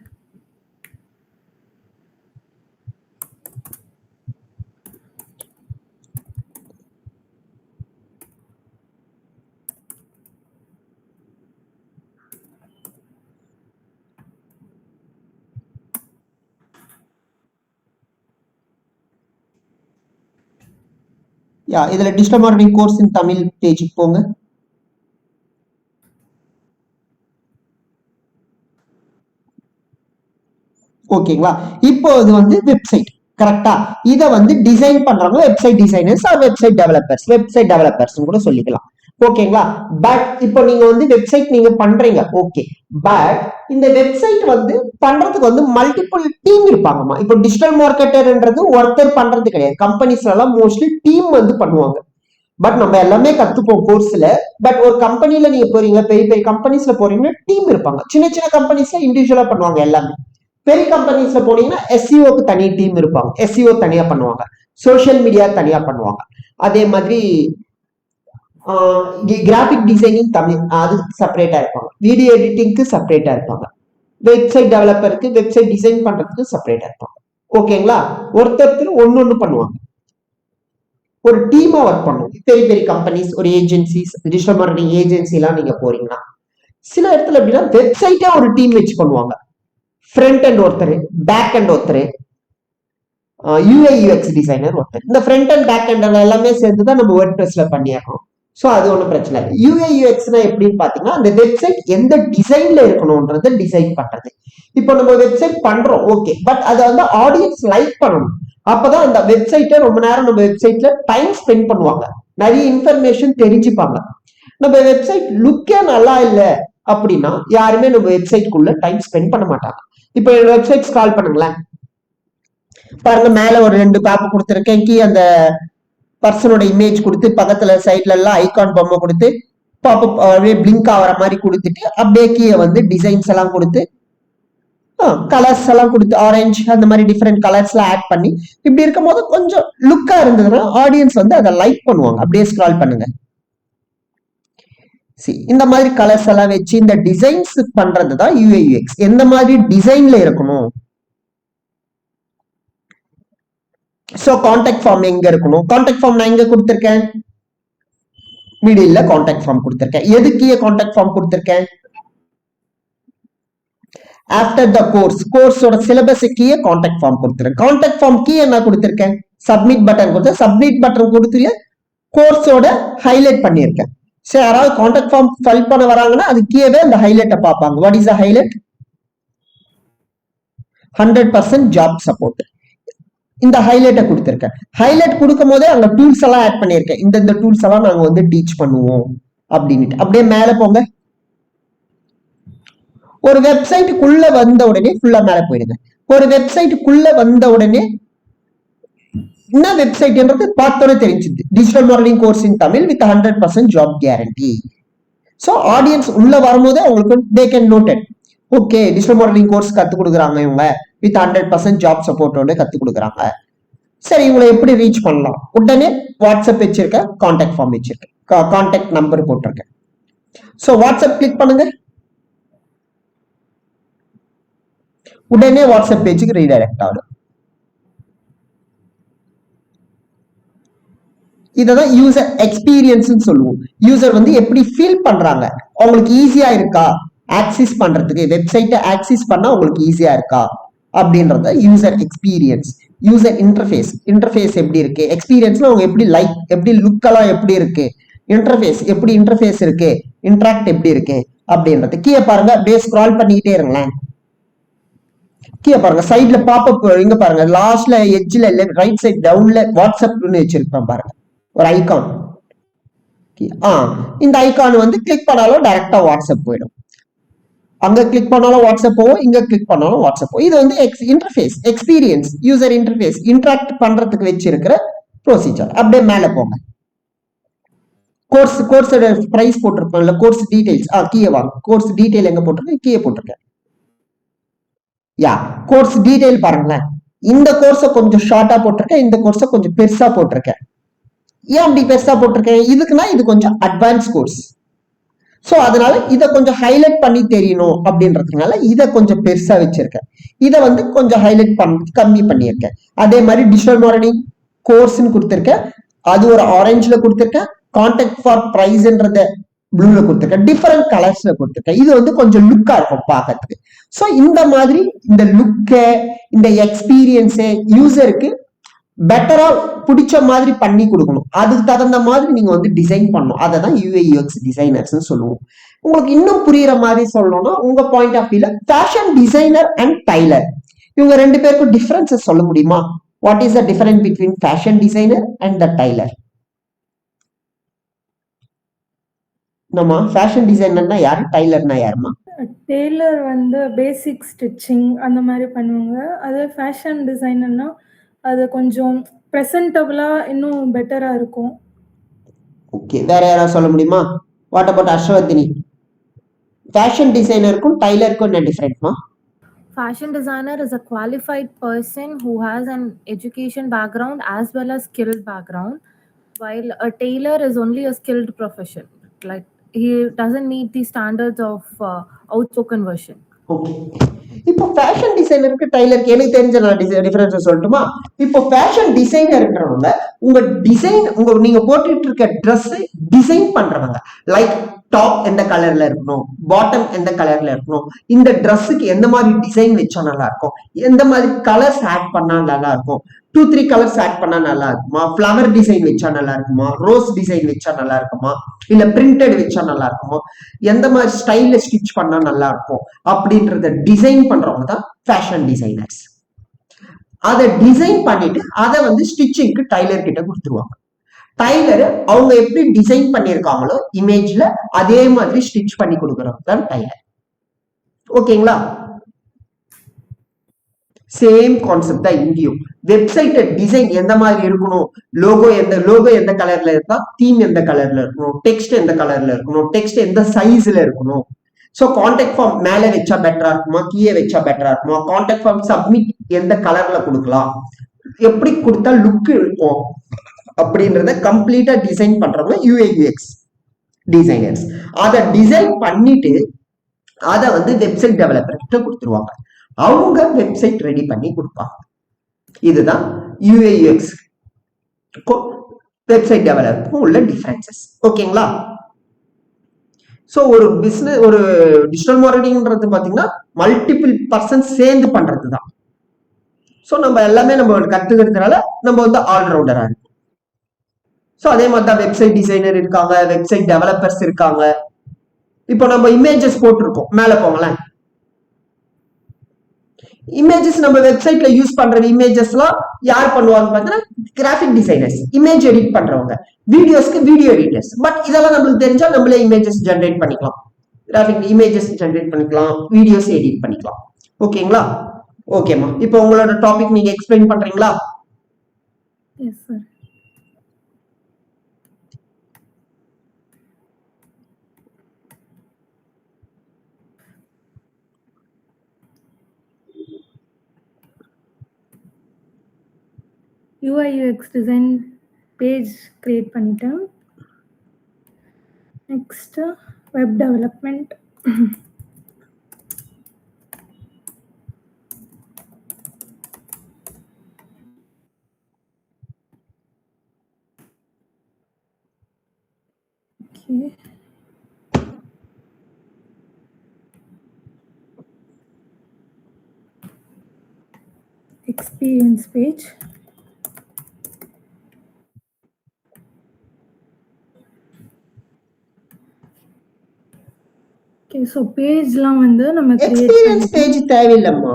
யா இதுல digital marketing course in Tamil பேஜுக்கு போங்க. ஓகேங்களா? இப்போ இது வந்து வெப்சைட் கரெக்டா? இதை வந்து டிசைன் பண்றவங்க website designers or website developers கூட சொல்லிக்கலாம். ஓகேங்களா? பட் இப்போ நீங்க வந்து வெப்சைட் நீங்க பண்றீங்க, ஓகே. பட் இந்த வெப்சைட் வந்து பண்றதுக்கு வந்து மல்டிபிள் டீம் இருப்பாங்கம்மா. இப்போ டிஜிட்டல் மார்க்கெட்டர்ன்றது ஒருத்தர் பண்றது கிடையாது. கம்பெனிஸ்ல எல்லாம் மோஸ்ட்லி டீம் வந்து பண்ணுவாங்க. பட் நம்ம எல்லாமே கத்துப்போம் கோர்ஸ்ல. பட் ஒரு கம்பெனில நீங்க போறீங்க, பெரிய பெரிய கம்பெனிஸ்ல போறீங்கன்னா டீம் இருப்பாங்க. சின்ன சின்ன கம்பெனிஸ்ல இண்டிவிஜுவலா பண்ணுவாங்க எல்லாமே. பெரிய கம்பெனிஸ்ல போனீங்கன்னா எஸ்இஓக்கு தனி டீம் இருப்பாங்க. எஸ்இஓ தனியா பண்ணுவாங்க, சோசியல் மீடியா தனியா பண்ணுவாங்க. அதே மாதிரி கிராபிக் டிசைனிங் தமிழ் அது செப்பரேட்டா இருப்பாங்க. வீடியோ எடிட்டிங்க்கு செப்பரேட்டா இருப்பாங்க. வெப்சைட் டெவலப்பருக்கு வெப்சைட் டிசைன் பண்றதுக்கு செப்பரேட்டா இருப்பாங்க. ஓகேங்களா? ஒருத்தர் ஒன்னு பண்ணுவாங்க, ஒரு டீமா ஒர்க் பண்ணுவோம். பெரிய பெரிய கம்பெனிஸ், ஒரு ஏஜென்சிஸ், டிஜிட்டல் மார்க்கெட்டிங் ஏஜென்சி எல்லாம் நீங்க போறீங்கன்னா சில இடத்துல எப்படின்னா வெப்சைட்டா ஒரு டீம் வச்சு பண்ணுவாங்க. ஃப்ரண்ட் அண்ட் ஒருத்தர், பேக் அண்ட் ஒருத்தர், யூஐ யூஎக்ஸ் டிசைனர் ஒருத்தர். இந்த ஃப்ரண்ட் அண்ட் பேக் அண்ட் எல்லாமே சேர்ந்து தான் நம்ம வேர்ட்பிரஸ்ல பண்ணிடுறோம். ஸோ அது ஒன்றும் பிரச்சனை இல்லை. யூஐ யூஎக்ஸ்னா எப்படின்னு பாத்தீங்கன்னா அந்த வெப்சைட் எந்த டிசைன்ல இருக்கணும்ன்றத டிசைன் பண்றது. இப்போ நம்ம வெப்சைட் பண்றோம், ஓகே. பட் அதை வந்து ஆடியன்ஸ் லைக் பண்ணணும். அப்பதான் அந்த வெப்சைட்டை ரொம்ப நேரம் நம்ம வெப்சைட்ல டைம் ஸ்பெண்ட் பண்ணுவாங்க, நிறைய இன்ஃபர்மேஷன் தெரிஞ்சுப்பாங்க. நம்ம வெப்சைட் லுக்கே நல்லா இல்லை அப்படின்னா யாருமே நம்ம வெப்சைட்குள்ள டைம் ஸ்பெண்ட் பண்ண மாட்டாங்க. இப்போ வெப்சைட் ஸ்க்ரால் பண்ணுங்களேன், பாருங்க மேல ஒரு 2 பேப்பர் கொடுத்துருக்கேன். கீ அந்த பர்சனோட இமேஜ் கொடுத்து பக்கத்துல சைட்ல எல்லாம் ஐகான் பொம்மை கொடுத்து பாப்பப் அப்படியே பிளிங்க் ஆகிற மாதிரி கொடுத்துட்டு அப்படியே கீழே வந்து டிசைன்ஸ் எல்லாம் கொடுத்து கலர்ஸ் எல்லாம் கொடுத்து ஆரஞ்சு அந்த மாதிரி டிஃப்ரெண்ட் கலர்ஸ் எல்லாம் ஆட் பண்ணி இப்படி இருக்கும் போது கொஞ்சம் லுக்கா இருந்ததுன்னா ஆடியன்ஸ் வந்து அதை லைக் பண்ணுவாங்க. அப்படியே ஸ்க்ரால் பண்ணுங்க. இந்த மாதிரி கலர்ஸ் எல்லாம் வச்சு இந்த டிசைன்ஸ் பண்றதுதான் யூஐ யூஎக்ஸ். எந்த மாதிரி டிசைன்ல இருக்கணும். சோ கான்டாக்ட் ஃபார்ம் எங்க இருக்கணும்? கான்டாக்ட் ஃபார்ம் நான் எங்க கொடுத்திருக்கேன்? மிடில்ல கான்டாக்ட் ஃபார்ம் கொடுத்திருக்கேன். எதுக்கு கான்டாக்ட் ஃபார்ம் கொடுத்திருக்கேன்? ஆஃப்டர் த கோர்ஸோட சிலபஸ் கீழே கான்டாக்ட் ஃபார்ம் கொடுத்திருக்கேன். கான்டாக்ட் ஃபார்ம் கீ என்ன கொடுத்திருக்கேன்? சப்மிட் பட்டன் கொடுத்து சப்மிட் பட்டன் கொடுத்து கோர்ஸோட ஹைலைட் பண்ணியிருக்கேன். சரி, யாராவது கான்டாக்ட் ஃபார்ம் ஃபில் பண்ண வராங்கன்னா அது கீழே அந்த ஹைலைட்டை பார்ப்பாங்க. What is the highlight? 100% job support. இந்த ஹைலைட்டை கொடுத்திருக்கேன். ஹைலைட் கொடுக்கும் போதே அங்க டூல்ஸ் எல்லாம் ஆட் பண்ணியிருக்கேன். இந்த டூல்ஸ் எல்லாம் நாங்க வந்து டீச் பண்ணுவோம் அப்படின்ட்டு. அப்படியே மேல போங்க. ஒரு வெப்சைட்டுக்குள்ள வந்த உடனே ஃபுல்லா மேல போயிடுங்க. ஒரு வெப்சைட்டுக்குள்ள வந்த உடனே என்ன வெப்சைட்ன்றது பார்த்தோன்னே தெரிஞ்சுது. Digital marketing course in Tamil with 100% job guarantee. So audience உள்ள வரும்போதே அவங்களுக்கு they can noted, okay digital marketing course கற்றுக் கொடுக்குறாங்க இவங்க வித் 100% ஜாப் சப்போர்ட்டோட கற்றுக் கொடுக்குறாங்க. சரி, இவங்களை எப்படி ரீச் பண்ணலாம்? உடனே வாட்ஸ்அப் வச்சிருக்கேன், கான்டாக்ட் ஃபார்ம் வச்சிருக்கேன், கான்டாக்ட் நம்பர் போட்டிருக்கேன். ஸோ வாட்ஸ்அப் கிளிக் பண்ணுங்க, உடனே வாட்ஸ்அப் பேஜுக்கு ரீடைரக்ட் ஆகும். இததான் யூசர் எக்ஸ்பீரியன்ஸ் சொல்லுவோம். யூசர் வந்து எப்படி ஃபீல் பண்றாங்க, அவங்களுக்கு ஈஸியா இருக்கா ஆக்சஸ் பண்றதுக்கு, வெப்சைட்டை ஆக்சஸ் பண்ணா உங்களுக்கு ஈஸியா இருக்கா அப்படின்றத யூசர் எக்ஸ்பீரியன்ஸ். யூசர் இன்டர்ஃபேஸ் எப்படி இருக்கு, எக்ஸ்பீரியன்ஸ்ல அவங்க எப்படி லைக், எப்படி லுக் எல்லாம் எப்படி இருக்கு, இன்டர்ஃபேஸ் இருக்கு, இன்டராக்ட் எப்படி இருக்கு அப்படின்றது. கீழே பாருங்க, அப்படியே ஸ்க்ரால் பண்ணிக்கிட்டே இருங்களேன். கீழே பாருங்க, சைட்ல பாப்அப் இங்க பாருங்க, லாஸ்ட்ல எட்ஜ்ல ரைட் சைட் டவுன்ல வாட்ஸ்அப்னு வச்சிருப்பேன் பாருங்க ஒரு ஐகான். இந்த ஐகான் வந்து கிளிக் பண்ணாலும் டைரக்டா வாட்ஸ்அப் போயிடும். அங்க கிளிக் பண்ணாலும் வாட்ஸ்அப் போவோம், இங்க கிளிக் பண்ணாலும் வாட்ஸ்அப் போகும். இது வந்து interface experience, user interface interact பண்றதுக்கு வச்சிருக்கிற ப்ரொசீஜர். அப்படியே மேல போங்க. கோர்ஸோட பிரைஸ் போட்டிருப்பேன்ல, கோர்ஸ் டீடைல்ஸ் கீழே வாங்க. கோர்ஸ் டீடைல் எங்க போட்டிருக்கேன்? கீழே போட்டிருக்கேன். யா, கோர்ஸ் டீடைல் பாருங்களேன். இந்த கோர்ஸை கொஞ்சம் ஷார்ட்டா போட்டிருக்கேன், இந்த கோர்ஸை கொஞ்சம் பெருசா போட்டிருக்கேன். ஏன் அப்படி பெருசா போட்டிருக்கேன்? இதுக்குன்னா இது கொஞ்சம் அட்வான்ஸ் கோர்ஸ். ஸோ அதனால இதை கொஞ்சம் ஹைலைட் பண்ணி தெரியணும் அப்படின்றதுனால இதை கொஞ்சம் பெருசா வச்சிருக்கேன். இதை வந்து கொஞ்சம் ஹைலைட் கம்மி பண்ணியிருக்கேன். அதே மாதிரி டிஜிட்டல் மார்க்கெட்டிங் கோர்ஸ்ன்னு கொடுத்துருக்கேன், அது ஒரு ஆரஞ்சுல கொடுத்துருக்கேன். கான்டாக்ட் ஃபார் பிரைஸ்ன்றத ப்ளூல கொடுத்துருக்கேன். டிஃபரெண்ட் கலர்ஸ்ல கொடுத்துருக்கேன். இது வந்து கொஞ்சம் லுக்கா இருக்கும் பார்க்கறதுக்கு. ஸோ இந்த மாதிரி இந்த லுக்கை, இந்த எக்ஸ்பீரியன்ஸை யூசருக்கு பெட்டரா பிடிச்ச மாதிரி பண்ணி கொடுக்கணும். அதுக்கு தகுந்த மாதிரி நீங்க வந்து டிசைன் பண்ணணும். அதை தான் யூஐ யூஎக்ஸ் டிசைனர்ஸ் சொல்லுவோம். உங்களுக்கு இன்னும் புரியுற மாதிரி சொல்லணும்னா உங்க பாயிண்ட் ஆஃப் வியூல ஃபேஷன் டிசைனர் அண்ட் டைலர் இவங்க ரெண்டு பேருக்கும் டிஃபரன்சஸ் சொல்ல முடியுமா? What is the difference between fashion designer and the tailor? நம்ம ஃபேஷன் டிசைனர்னா யாரு, டைலர்னா யாருமா? டெய்லர் வந்து பேசிக் ஸ்டிச்சிங் அந்த மாதிரி பண்ணுவாங்க. அதே ஃபேஷன் டிசைனர்னா அது கொஞ்சம் ப்ரெசன்டபிளா இன்னும் பெட்டரா இருக்கும். ஓகே, வேற யாராவது சொல்ல முடியுமா? What about Aswathini? ஃபேஷன் டிசைனருக்கும் டைலருக்கும் என்ன டிஃபரெண்ட்மா? Fashion designer is a qualified person who has an education background as well as skilled background, while a tailor is only a skilled profession. Like he doesn't meet the standards of outspoken version. Okay, இப்போ fashion டிசைனருக்கு டைலருக்கு எனக்கு தெரிஞ்ச நான் difference சொல்லட்டுமா? இப்போ fashion டிசைனர்ன்றவங்க உங்க design நீங்க போட்டுட்டு இருக்க ட்ரெஸ் டிசைன் பண்றவங்க. லைக் டாப் எந்த கலர்ல இருக்கணும், பாட்டம் எந்த கலர்ல இருக்கணும், இந்த ட்ரெஸ்ஸுக்கு எந்த மாதிரி டிசைன் வச்சா நல்லா இருக்கும், எந்த மாதிரி கலர்ஸ் ஆட் பண்ணா நல்லா இருக்கும், 2-3 கலர்ஸ் ஆட் பண்ணா நல்லா இருக்குமா, ஃபிளவர் டிசைன் வச்சா நல்லா இருக்குமா, ரோஸ் டிசைன் வச்சா நல்லா இருக்குமா, இல்ல பிரிண்டட் வச்சா நல்லா இருக்குமா, எந்த மாதிரி ஸ்டைல்ல ஸ்டிச் பண்ணா நல்லா இருக்கும் அப்படின்றத டிசைன் பண்றவங்க தான் ஃபேஷன் டிசைனர்ஸ். அதை டிசைன் பண்ணிட்டு அதை வந்து ஸ்டிச்சிங்க்கு டைலர் கிட்ட கொடுத்துருவாங்க. டைலர் அவங்க எப்படி டிசைன் பண்ணியிருக்காங்களோ இமேஜ்ல அதே மாதிரி ஸ்டிச் பண்ணி கொடுக்கறவங்க தான் டைலர். ஓகேங்களா? சேம் கான்செப்ட் தான் இங்கேயும். வெப்சைட் டிசைன் எந்த மாதிரி இருக்கணும், லோகோ எந்த கலர்ல இருக்கா, தீம் எந்த கலர்ல இருக்கணும், டெக்ஸ்ட் எந்த கலர்ல இருக்கணும், டெக்ஸ்ட் எந்த சைஸ்ல இருக்கணும். ஸோ கான்டாக்ட் ஃபார்ம் மேலே வச்சா பெட்டரா இருக்குமா, கீழே வச்சா பெட்டரா இருக்குமா, கான்டாக்ட் ஃபார்ம் சப்மிட் எந்த கலர்ல கொடுக்கலாம், எப்படி கொடுத்தா லுக் இருக்கும் அப்படின்றத கம்ப்ளீட்டா டிசைன் பண்றவங்க யூஐ யூஎக்ஸ் டிசைனர்ஸ். அதை டிசைன் பண்ணிட்டு அதை வந்து வெப்சைட் டெவலப்பர் கிட்ட கொடுத்துருவாங்க. அவங்க வெப்சைட் ரெடி பண்ணி கொடுப்பாங்க. இதுதான் யூஐ யூஎக்ஸ் வெப்சைட் டெவலப்பருக்கும் உள்ள டிஃபரன்சஸ். ஓகேங்களா? ஸோ ஒரு பிசினஸ், ஒரு டிஜிட்டல் மார்க்கெட்டிங்ன்றது பார்த்தீங்கன்னா மல்டிபிள் பர்சன் சேர்ந்து பண்றது தான். ஸோ நம்ம எல்லாமே நம்ம கத்துக்கிறதுனால நம்ம வந்து ஆல்ரவுண்டரா இருக்கும். ஸோ அதே மாதிரி தான் வெப்சைட் டிசைனர் இருக்காங்க, வெப்சைட் டெவலப்பர்ஸ் இருக்காங்க. இப்போ நம்ம இமேஜஸ் போட்டிருக்கோம், மேலே போங்களேன். இமேஜஸ் நம்ம வெப்சைட்ல யூஸ் பண்ற இமேஜஸ்லாம் யார் பண்ணுவாங்க பார்த்தீங்கன்னா கிராஃபிக் டிசைனர்ஸ், இமேஜ் எடிட் பண்றவங்க, வீடியோஸ்க்கு வீடியோ எடிட்டர்ஸ். பட் இதெல்லாம் நம்மளுக்கு தெரிஞ்சா நம்மளே இமேஜஸ் ஜென்ரேட் பண்ணிக்கலாம், கிராஃபிக் இமேஜஸ் ஜென்ரேட் பண்ணிக்கலாம், வீடியோஸ் எடிட் பண்ணிக்கலாம். ஓகேங்களா? ஓகேம்மா, இப்போ உங்களோட டாபிக் நீங்க எக்ஸ்பிளைன் பண்றீங்களா? Yes sir. UI UX design page create பண்ணிட்டேன். Next web development. Okay. Experience page. Okay, so பேஜ்லாம் வந்து நம்ம எக்ஸ்பீரியன்ஸ் பேஜ் தேவையில்லைம்மா.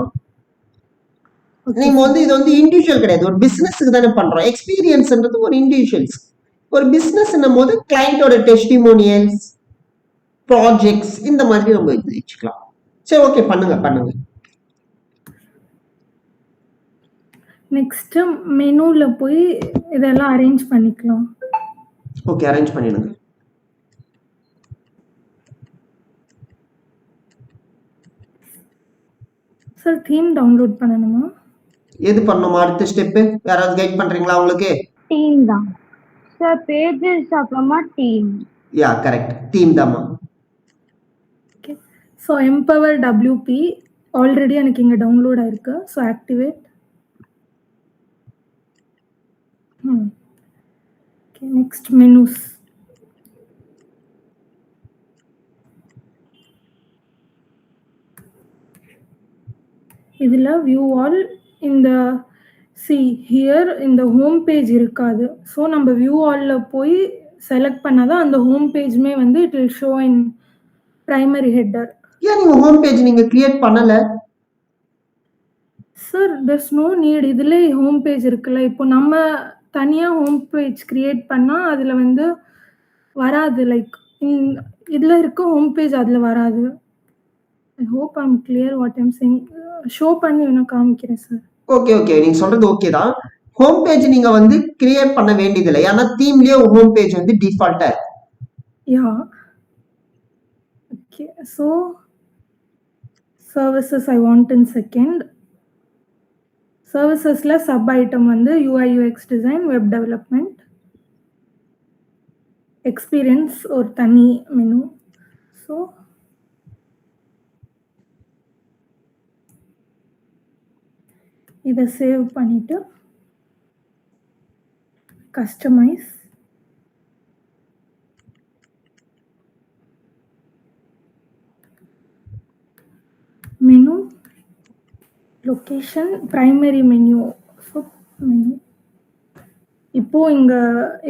நீங்க வந்து இது வந்து இண்டிவிஜுவல் கிடையாது, ஒரு பிசினஸ்க்கு தானே பண்றோம். எக்ஸ்பீரியன்ஸ்ன்றது ஒரு இண்டிவிஜுவல்ஸ். ஒரு பிசினஸ்ன்னும் போது கிளையண்டோட டெஸ்டிமோனியல்ஸ், ப்ராஜெக்ட்ஸ் இந்த மாதிரி நம்ம வச்சுக்கலாம். சரி, ஓகே, பண்ணுங்க. நெக்ஸ்ட் மெனுல போய் இதெல்லாம் அரேஞ்ச் பண்ணிக்கலாம். ஓகே, அரேஞ்ச் பண்ணிடுங்க. சார் தீம் டவுன்லோட் பண்ணணுமா? எது பண்ணணுமா அடுத்த ஸ்டெப்? யாராவது கைட் பண்றீங்களா உங்களுக்கு? டீம் தான் சார். பேஜஸ் அப்புறமா டீம். யா, கரெக்ட், டீம் தான்மா. Okay, so empower WP already எனக்கு இங்கே டவுன்லோட் ஆயிருக்கு. So activate. Okay, next menus. இதில் வியூ ஆல் இந்த See here இந்த ஹோம் பேஜ் இருக்காது. ஸோ நம்ம வியூ ஆல்ல போய் செலக்ட் பண்ணாதான் அந்த ஹோம் பேஜ்மே வந்து it will show in primary header. ஏன் நீங்க ஹோம் பேஜ் நீங்க கிரியேட் பண்ணல? Sir there's no need. இதுல ஹோம் பேஜ் இருக்குல்ல. இப்போ நம்ம தனியா ஹோம் பேஜ் கிரியேட் பண்ணா அதுல வந்து வராது. லைக் இதுல இருக்க ஹோம் பேஜ் அதுல வராது. I hope I am clear what I'm saying. Show பண்ணி வேணா காமிக்கிறேன் சார். ஓகே நீங்க சொல்றது ஓகே தான். ஹோம் பேஜ் நீங்க வந்து கிரியேட் பண்ண வேண்டியதில்லை. ஏன்னா தீம்லயே ஹோம் பேஜ் வந்து டிஃபால்ட்டா இருக்கு. Yeah okay. So services I want in second. சர்வீசஸ்ல சப் ஐட்டம் வந்து UI UX design, web development, experience ஒரு தனி மெனு. ஸோ இதை சேவ் பண்ணிட்டு customise, menu, location, primary menu. So menu இப்போ இங்க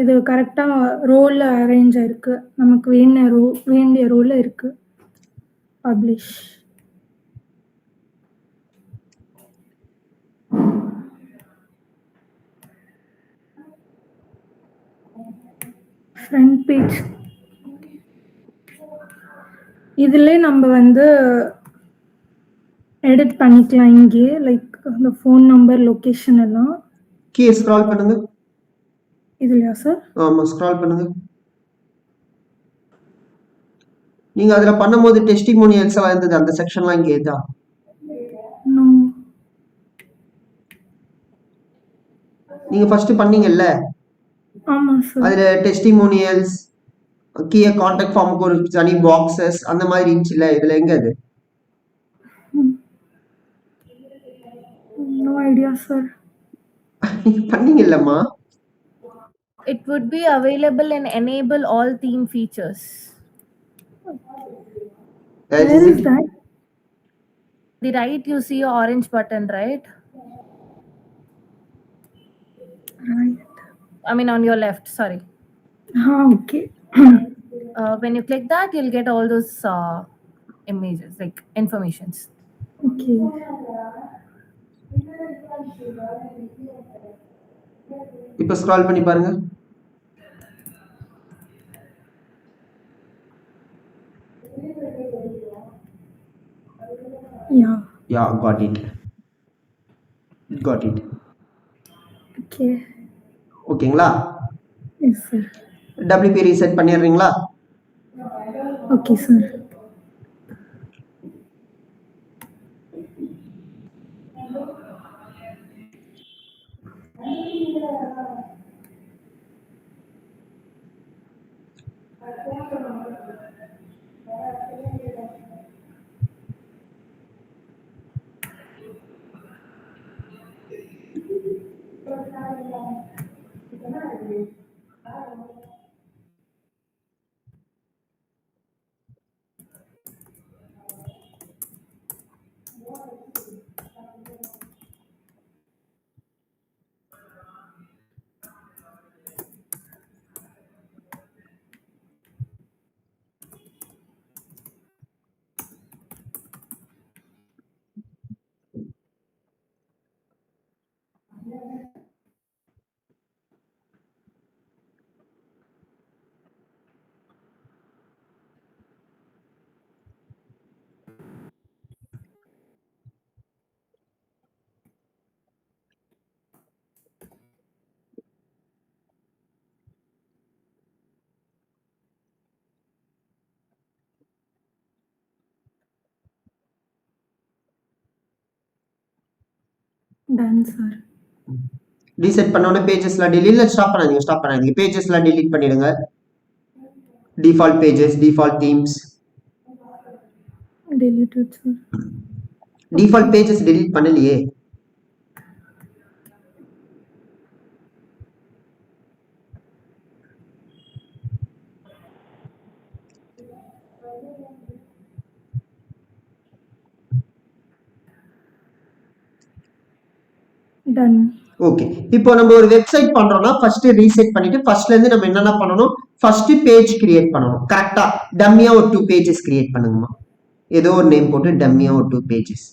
இது கரெக்டா ரோல அரேஞ்ச் ஆயிருக்கு. நமக்கு வேண்டிய ரோல இருக்கு. பப்ளிஷ். ஃப்ரண்ட் பேஜ் இதுல நம்ம வந்து எடிட் பண்ணிக்கலாம். இங்கே லைக் அந்த ஃபோன் நம்பர், லொகேஷன் எல்லாம். கீழே ஸ்க்ரால் பண்ணுங்க. இதுலயா சார்? ஆமா, ஸ்க்ரால் பண்ணுங்க. நீங்க அதுல பண்ணும்போது டெஸ்டிமோனியல்ஸ் எல்லாம் இருந்தது, அந்த செக்ஷன்லாம் இங்கே இருக்கா? நோ. நீங்க ஃபர்ஸ்ட் பண்ணீங்கல்ல, ஆமா சார். அதுல டெஸ்டிமோனியல்ஸ், கீழே கான்டாக்ட் ஃபார்முக்கு ஒரு தனி பாக்ஸஸ் அந்த மாதிரி இருந்துச்சுல்ல, இதுல எங்க அது? No idea sir. நீங்க பண்ணீங்கல்லம்மா. It would be available in enable all theme features. That Where is is it. that? The right you see a orange button, right? Right. I mean on your left, sorry. Okay. When you click that, you'll get all those images, like informations. Okay. இப்ப scroll பண்ணி பாருங்க. Yeah, got it. Okay. ஓகேங்களா? Yes sir. WP reset பண்ணிடுறீங்களா? Okay sir. Done sir. Reset பண்ண உடனே பேஜஸ்லாம் delete. Stop பண்ணாதீங்க. பேஜஸ்லாம் delete பண்ணிடுங்க. Default pages, default themes. Deleted sir. Default pages delete பண்ணலையே. Done. ஓகே, இப்போ நம்ம ஒரு வெப்சைட் பண்றோம்னா ஃபர்ஸ்ட் ரீசெட் பண்ணிட்டு ஃபர்ஸ்ட்ல இருந்து நம்ம என்னென்ன பண்ணணும், ஃபர்ஸ்ட் பேஜ் கிரியேட் பண்ணணும். கரெக்டா டம்மியா ஒரு 2 பேஜஸ் கிரியேட் பண்ணுங்கம்மா. ஏதோ ஒரு நேம் போட்டு டம்மியா ஒரு 2 பேஜஸ்.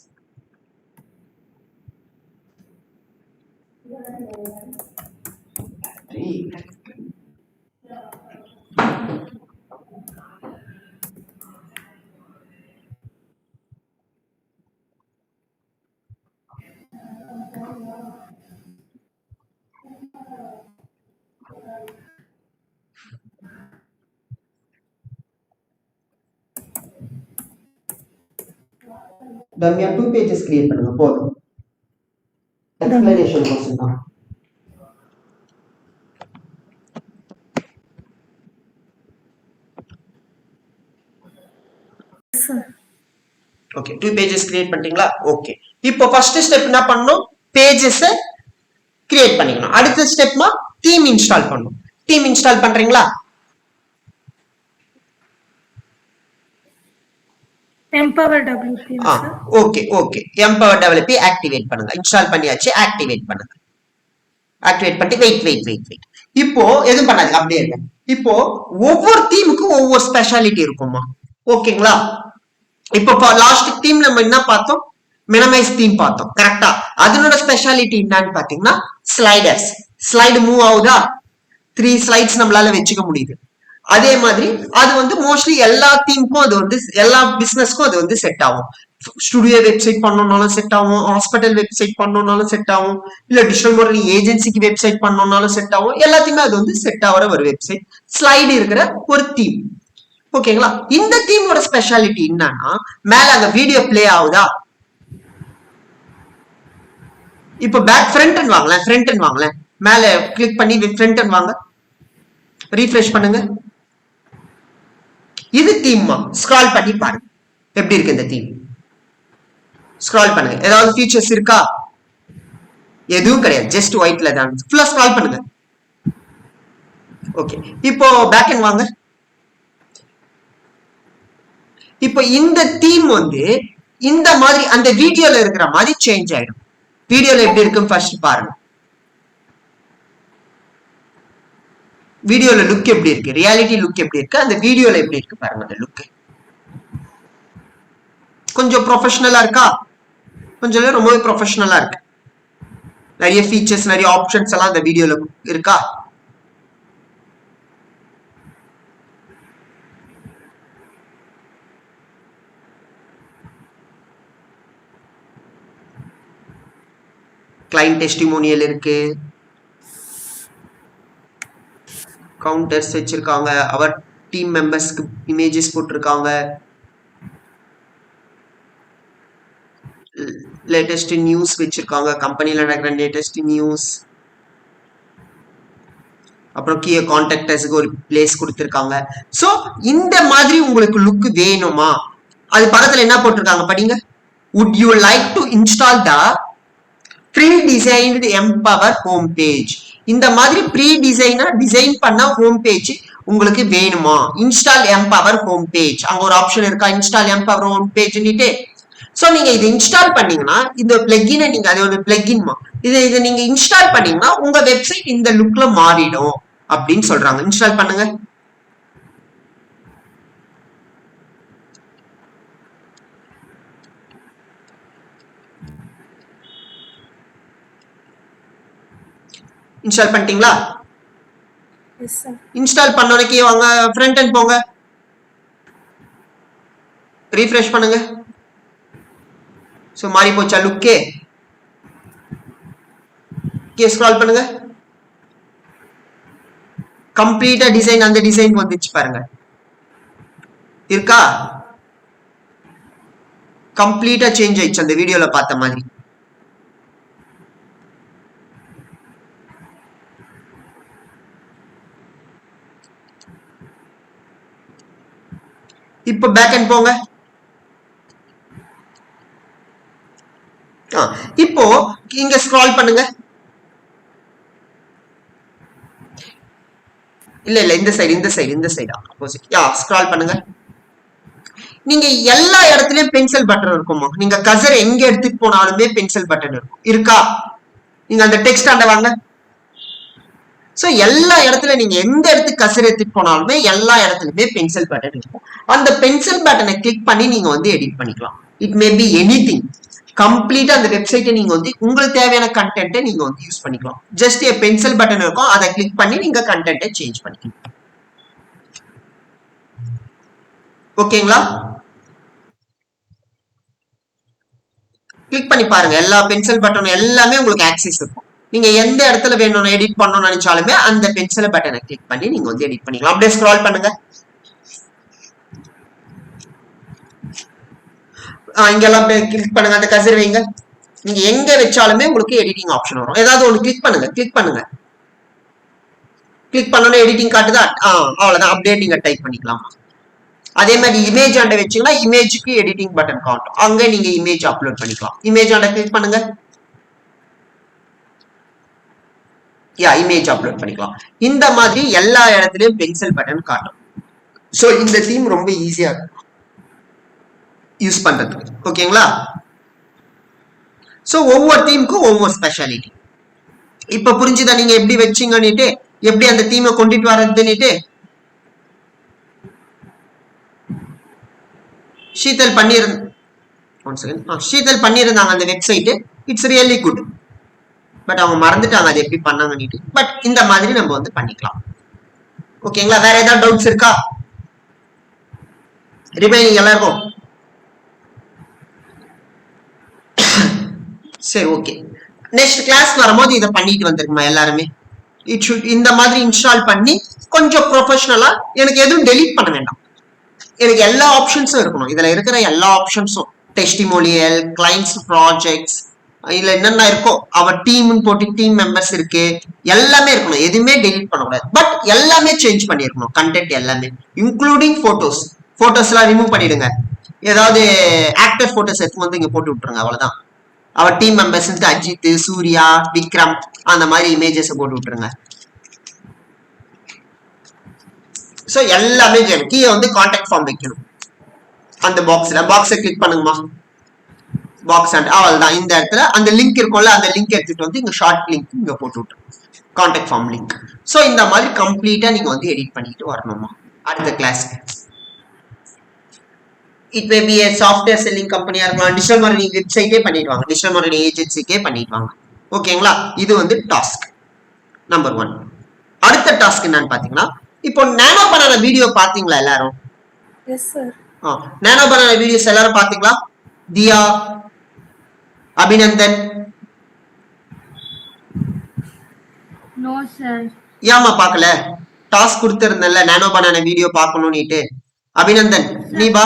டம்மியா 2 பேஜஸ் கிரியேட் பண்ணுங்க போதும். எக்ஸ்பிளனேஷன் क्वेश्चन தான். ஓகே, 2 பேஜஸ் கிரியேட் பண்ணிட்டீங்களா? ஓகே, இப்போ ஃபர்ஸ்ட் ஸ்டெப் என்ன பண்ணனும், பேஜஸ் கிரியேட் பண்ணிக்கணும். அடுத்த ஸ்டெப்மா தீம் இன்ஸ்டால் பண்ணனும். தீம் இன்ஸ்டால் பண்றீங்களா? Empower WP. Okay okay, Empower WP activate பண்ணுங்க. இன்ஸ்டால் பண்ணியாச்சு, ஆக்டிவேட் பண்ணுங்க. ஆக்டிவேட் பண்ணிட்டு வெயிட். இப்போ எதுவும் பண்ணாதீங்க, அப்படியே இருங்க. இப்போ ஒவ்வொரு தீமுக்கும் ஒவ்வொரு ஸ்பெஷாலிட்டி இருக்குமா, ஓகேங்களா? இப்போ லாஸ்ட் தீம் நம்ம என்ன பார்த்தோம், மினிமைஸ் தீம் பார்த்தோம். கரெக்டா? அதனோட ஸ்பெஷாலிட்டி என்னன்னு பாத்தீங்கன்னா ஸ்லைடர்ஸ். ஸ்லைடு மூவ் ஆகுதா, 3 ஸ்லைட்ஸ் நம்மளால வச்சுக்க முடியுது. அதே மாதிரி அது வந்து மோஸ்ட்லி எல்லா தீமுக்கும் அது வந்து எல்லா பிசினஸ்க்கும் அது வந்து செட் ஆகும். ஸ்டுடியோ வெப்சைட் பண்ணணும்னாலும் செட் ஆகும், ஹாஸ்பிட்டல் வெப்சைட் பண்ணணும்னாலும் செட் ஆகும், இல்ல டிஜிட்டல் மார்க்கெட்டிங் ஏஜென்சிக்கு வெப்சைட் பண்ணணும்னாலும் செட் ஆகும். எல்லாத்தையுமே அது வந்து செட் ஆகிற ஒரு வெப்சைட், ஸ்லைடு இருக்கிற ஒரு தீம். ஓகேங்களா? இந்த தீமோட ஸ்பெஷாலிட்டி என்னன்னா, மேல அங்க வீடியோ பிளே ஆகுதா, இப்போ பேக் ஃப்ரண்ட் வாங்கலாம், மேல கிளிக் பண்ணி ஃப்ரண்ட் வாங்க, ரீஃப்ரெஷ் பண்ணுங்க. இது தீம்மா, ஸ்க்ரால் பண்ணி பாருங்க எப்படி இருக்கு இந்த தீம். ஸ்க்ரால் பண்ணுங்க, ஏதாவது ஃபீச்சர்ஸ் இருக்கா? எதுவும் கிடையாது, ஜஸ்ட் ஒயிட்ல தான். ஃபுல்லா ஸ்க்ரால் பண்ணுங்க. ஓகே, இப்போ பேக் எண்ட் வாங்க. இப்போ இந்த தீம் வந்து இந்த மாதிரி அந்த வீடியோல இருக்கிற மாதிரி சேஞ்ச் ஆயிடும். வீடியோல எப்படி இருக்குன்னு ஃபர்ஸ்ட் பாருங்க. வீடியோல லுக் எப்படி இருக்கு, ரியாலிட்டி லுக் எப்படி இருக்கு, அந்த வீடியோல எப்படி இருக்கு பாருங்க. அந்த லுக் கொஞ்சம் ப்ரொஃபஷனலா இருக்கா, கொஞ்சம் ரொம்பவே ப்ரொஃபஷனலா இருக்கு. நிறைய ஃபீச்சர்ஸ், நிறைய ஆப்ஷன்ஸ் எல்லாம் அந்த வீடியோல இருக்கா. கிளைண்ட் டெஸ்டிமோனியல் இருக்கு, கவுண்டர்ஸ் வச்சிருக்காங்க, அவர் டீம் மெம்பர்ஸ்க்கு இமேஜஸ் போட்டிருக்காங்க, லேட்டஸ்ட் நியூஸ் வச்சிருக்காங்க, கம்பெனில நடக்கிற லேட்டஸ்ட் நியூஸ். அப்புறம் கீ கான்டாக்டர்ஸ்க்கு ஒரு பிளேஸ் கொடுத்திருக்காங்க. சோ இந்த மாதிரி உங்களுக்கு லுக் வேணுமா, அது பக்கத்துல என்ன போட்டிருக்காங்க படிங்க. would you like to install the pre-designed Empower home page? இந்த மாதிரி டிசைன் பண்ண ஹோம் பேஜ் உங்களுக்கு வேணுமா? இன்ஸ்டால் Empower ஹோம் பேஜ், அங்க ஒரு ஆப்ஷன் இருக்கா, இன்ஸ்டால் Empower ஹோம் பேஜ்னுட்டு. சோ நீங்க இது இன்ஸ்டால் பண்ணீங்கன்னா இந்த பிளக்கினை நீங்க, அது ஒரு பிளக்கின்மா, இதை நீங்க இன்ஸ்டால் பண்ணீங்கன்னா உங்க வெப்சைட் இந்த லுக்ல மாறிடும் அப்படின்னு சொல்றாங்க. இன்ஸ்டால் பண்ணுங்க. இன்ஸ்டால் பண்ணிட்டீங்களா? இன்ஸ்டால் பண்ணோனே வாங்க ஃப்ரண்ட் எண்ட் போங்க, ரீஃப்ரெஷ் பண்ணுங்க. சோ மாறி போச்சா லுக்கே? ஸ்க்ரால் பண்ணுங்க, கம்ப்ளீட்டா டிசைன் அந்த டிசைன் வந்துச்சு பாருங்க. இருக்கா? கம்ப்ளீட்டா சேஞ்ச் ஆயிடுச்சு அந்த வீடியோல பார்த்த மாதிரி. இப்போ பேக் எண்ட் போங்க. இப்போ இங்க ஸ்க்ரால் பண்ணுங்க. இல்ல இந்த சைடு ஆப்போசிட். ஸ்க்ரால் பண்ணுங்க. நீங்க எல்லா இடத்துலயும் பென்சில் பட்டன் இருக்குமா, நீங்க கர்சர் எங்க எடுத்துட்டு போனாலுமே பென்சில் பட்டன் இருக்கும். இருக்கா? நீங்க அந்த டெக்ஸ்ட் ஆண்ட வாங்க. சோ எல்லா இடத்துல நீங்க எந்த இடத்துக்கு கசர் எடுத்துட்டு போனாலுமே எல்லா இடத்துலயுமே பென்சில் பட்டன் இருக்கும். அந்த பென்சில் பட்டனை கிளிக் பண்ணி நீங்க வந்து எடிட் பண்ணிக்கலாம். It may B anything. கம்ப்ளீட்டா அந்த வெப்சைட்டை நீங்க வந்து உங்களுக்கு தேவையான கண்டென்ட்டை நீங்க வந்து யூஸ் பண்ணிக்கலாம். ஜஸ்ட் a பென்சில் பட்டன் இருக்கும், அதை கிளிக் பண்ணி நீங்க கண்டென்ட்டை சேஞ்ச் பண்ணிக்கலாம். ஓகேங்களா? கிளிக் பண்ணி பாருங்க, எல்லா பென்சில் பட்டனும் எல்லாமே உங்களுக்கு ஆக்சஸ் இருக்கும். நீங்க எந்த இடத்துல வேணும் எடிட் பண்ணணும்னு நினைச்சாலுமே அந்த பென்சில் பட்டனை கிளிக் பண்ணி நீங்க வந்து எடிட் பண்ணிக்கலாம். அப்படியே ஸ்க்ரால் பண்ணுங்க. இங்கெல்லாம் கிளிக் பண்ணுங்க, அந்த கசர் வைங்க. நீங்க எங்க வச்சாலுமே உங்களுக்கு எடிட்டிங் ஆப்ஷன் வரும். ஏதாவது ஒன்று கிளிக் பண்ணுங்க. கிளிக் பண்ணோட எடிட்டிங் காட்டுதா? அவ்வளவுதான். அப்படியே நீங்க டைப் பண்ணிக்கலாம். அதே மாதிரி இமேஜ் ஆண்ட வச்சீங்கன்னா இமேஜுக்கு எடிட்டிங் பட்டன் காட்டும். அங்க நீங்க இமேஜ் அப்லோட் பண்ணிக்கலாம். இமேஜ் ஆண்ட கிளிக் பண்ணுங்க. இமேஜ் அப்லோட் பண்ணிக்கலாம். இந்த மாதிரி எல்லா இடத்துலயும் பென்சில் பட்டன் காட்டும். சோ இந்த தீம் ரொம்ப ஈஸியா யூஸ் பண்றதுக்கு. ஓகேங்களா? சோ ஒவ்வொரு தீமுக்கும் ஒவ்வொரு ஸ்பெஷாலிட்டி. இப்ப புரிஞ்சுதா நீங்க எப்படி வச்சீங்கன்னுட்டு, எப்படி அந்த தீமை கொண்டுட்டு வர்றதுன்னுட்டு? ஷீதல் பண்ணியிருந்தாங்க அந்த website. It's really good. But அவங்க மறந்துட்டாங்க அது எப்படி பண்ணாங்கன்னுட்டு. பட் இந்த மாதிரி நம்ம வந்து பண்ணிக்கலாம். ஓகேங்களா? வேற ஏதாவது டவுட்ஸ் இருக்கா? ரிமைனிங் எல்லாருக்கும் சரி, ஓகே. நெக்ஸ்ட் கிளாஸ் வரும்போது இதை பண்ணிட்டு வந்துருக்குமா எல்லாருமே? இட் ஷுட் இந்த மாதிரி இன்ஸ்டால் பண்ணி கொஞ்சம் ப்ரொஃபஷனலா, எனக்கு எதுவும் டெலீட் பண்ண வேண்டாம், எனக்கு எல்லா ஆப்ஷன்ஸும் இருக்கணும். இதுல இருக்கிற எல்லா ஆப்ஷன்ஸும் டெஸ்டிமோனியல், கிளைண்ட்ஸ், ப்ராஜெக்ட்ஸ், இதுல என்னென்ன இருக்கோ அவர் டீம்னு போட்டு டீம் மெம்பர்ஸ் இருக்கு, எல்லாமே இருக்கணும். எதுவுமே டெலீட் பண்ணக்கூடாது. பட் எல்லாமே சேஞ்ச் பண்ணிருக்கணும். கண்டென்ட் எல்லாமே இன்க்ளூடிங் போட்டோஸ். போட்டோஸ் எல்லாம் ரிமூவ் பண்ணிடுங்க. ஏதாவது ஆக்டர் போட்டோஸ் எடுத்து வந்து இங்க போட்டு விட்டுருங்க. அவ்வளவுதான். Our team members Ajith, Surya, Vikram அந்த மாதிரி இமேஜஸ் போட்டு விட்டுருங்க. சோ எல்லாமே கீழே வந்து கான்டாக்ட் ஃபார்ம் வைக்கணும். அந்த பாக்ஸை கிளிக் பண்ணுங்கம்மா. பாக்ஸ் அண்ட் அவ்வளவுதான். இந்த இடத்துல அந்த லிங்க் இருக்கும்ல, அந்த லிங்க் எடுத்துட்டு வந்து இங்க ஷார்ட் லிங்க் இங்க போட்டு விட்டுருங்க, கான்டாக்ட் ஃபார்ம் லிங்க். சோ இந்த மாதிரி கம்ப்ளீட்டா நீங்க வந்து எடிட் பண்ணிட்டு வரணுமா அடுத்த class. It may be software selling கம்பெனியா இருக்கலாம், டிஜிட்டல் மார்க்கெட்டிங் வெப்சைட்டே பண்ணிடுவாங்க, டிஜிட்டல் மார்க்கெட்டிங் ஏஜென்சிக்கே பண்ணிடுவாங்க. ஓகேங்களா? இது வந்து டாஸ்க் நம்பர் 1. அடுத்த டாஸ்க் என்னன்னு பாத்தீங்கன்னா, இப்போ நானோ பனானா வீடியோ பாத்தீங்களா எல்லாரும்? Yes sir. Nano banana videos எல்லாரும் பாத்தீங்களா? தியா, அபிநந்தன்? No sir. ஏமா பாக்கல? டாஸ்க் கொடுத்திருந்தேன்ல நானோ பனானா வீடியோ பார்க்கணும்னுட்டு. அபிநந்தன் நீ பா.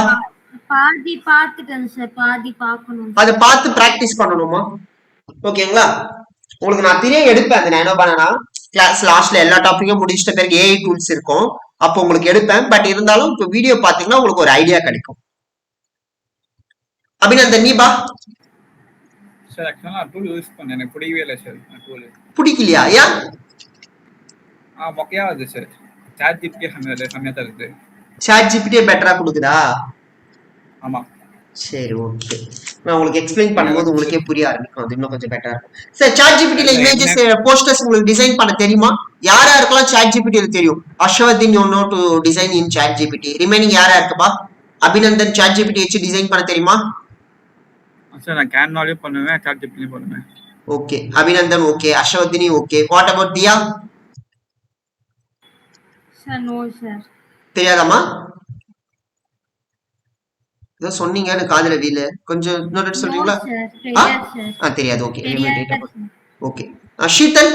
பாதி பார்த்துட்டேன் சார், பாதி பார்க்கணும். அதை பார்த்து பிராக்டிஸ் பண்ணணுமா? ஓகேங்களா? உங்களுக்கு நான் திரையை எடுப்பேன் அந்த நானோ பனானா கிளாஸ் லாஸ்ட்ல எல்லா டாபிக்கும் முடிச்சிட்ட பிறகு ஏஐ டூல்ஸ் இருக்கும், அப்போ உங்களுக்கு எடுப்பேன். பட் இருந்தாலும் இப்போ வீடியோ பாத்தீங்கன்னா உங்களுக்கு ஒரு ஐடியா கிடைக்கும். அபிநந்தன் நீ பா. சார் ஆக்சுவலா நான் டூல் யூஸ் பண்ணேன், எனக்கு பிடிக்கவே இல்லை சார். டூல் பிடிக்கலையா? ஏன்? மொக்கையா வருது சார். சாட் ஜிபிடி கம்மியா தான் இருக்கு. சாட் ஜிபிடியே பெட்டரா கொடுக்குதா? ஆமா. சரி, ஓகே. நான் உங்களுக்கு எக்ஸ்பிளைன் பண்ணும்போது உங்களுக்கே புரிய ஆரம்பிக்கும், அது இன்னும் கொஞ்சம் பெட்டரா இருக்கும். சார் சாட் ஜிபிடில இமேஜஸ் போஸ்டர்ஸ் உங்களுக்கு டிசைன் பண்ண தெரியுமா? யாரா இருக்கலாம் சாட் ஜிபிடில தெரியும்? Aswathin you know to design in chat GPT. Remaining யாரா இருக்குப்பா? அபிநந்தன் சாட் ஜிபிடி வச்சு டிசைன் பண்ண தெரியுமா? சார் நான் கேன்வாலயும் பண்ணுவேன், சாட் ஜிபிடிலயும் பண்ணுவேன். Okay, Abhinandan okay, Aswathini okay. What about Dhiya? Sir no sir. தெரியாதாமா? ஏதோ சொன்னீங்க எனக்கு காதுல வீல, கொஞ்சம் இன்னொரு சொல்றீங்களா? தெரியாது. Okay, okay. Sheetal?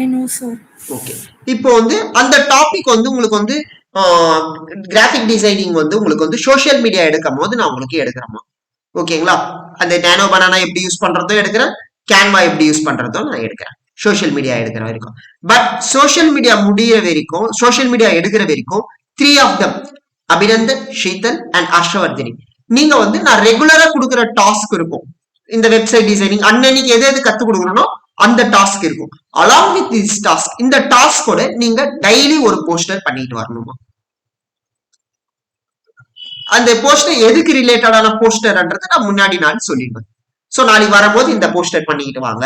I know sir. Okay. இப்போ வந்து அந்த டாபிக் வந்து உங்களுக்கு வந்து கிராஃபிக் டிசைனிங் வந்து உங்களுக்கு வந்து சோஷியல் மீடியா எடுக்கும் போது நான் உங்களுக்கு எடுக்கிறேம்மா. ஓகேங்களா? அந்த நானோ பனானா எப்படி யூஸ் பண்றதோ எடுக்கிறேன், கேன்வா எப்படி யூஸ் பண்றதோ நான் எடுக்கிறேன், சோஷியல் மீடியா எடுக்கிற வரைக்கும். பட் சோஷியல் மீடியா முடிகிற வரைக்கும், சோஷியல் மீடியா எடுக்கிற வரைக்கும் 3 of them, Abhinandan, Sheetal and Harshavardhini, நீங்க வந்து நான் ரெகுலரா கொடுக்குற டாஸ்க் இருக்கும். இந்த வெப்சைட் டிசைனிங் அன்னைக்கு எது எது கத்து கொடுக்கணும் அந்த டாஸ்க் இருக்கும். அலாங் வித் திஸ் டாஸ்க், இந்த டாஸ்கோட நீங்க டெய்லி ஒரு போஸ்டர் பண்ணிட்டு வரணுமா. அந்த போஸ்டர் எதுக்கு ரிலேட்டடான போஸ்டர்ன்றது நான் முன்னாடி நாள் சொல்லிடுவேன். ஸோ நாளைக்கு வரும்போது இந்த போஸ்டர் பண்ணிக்கிட்டு வாங்க,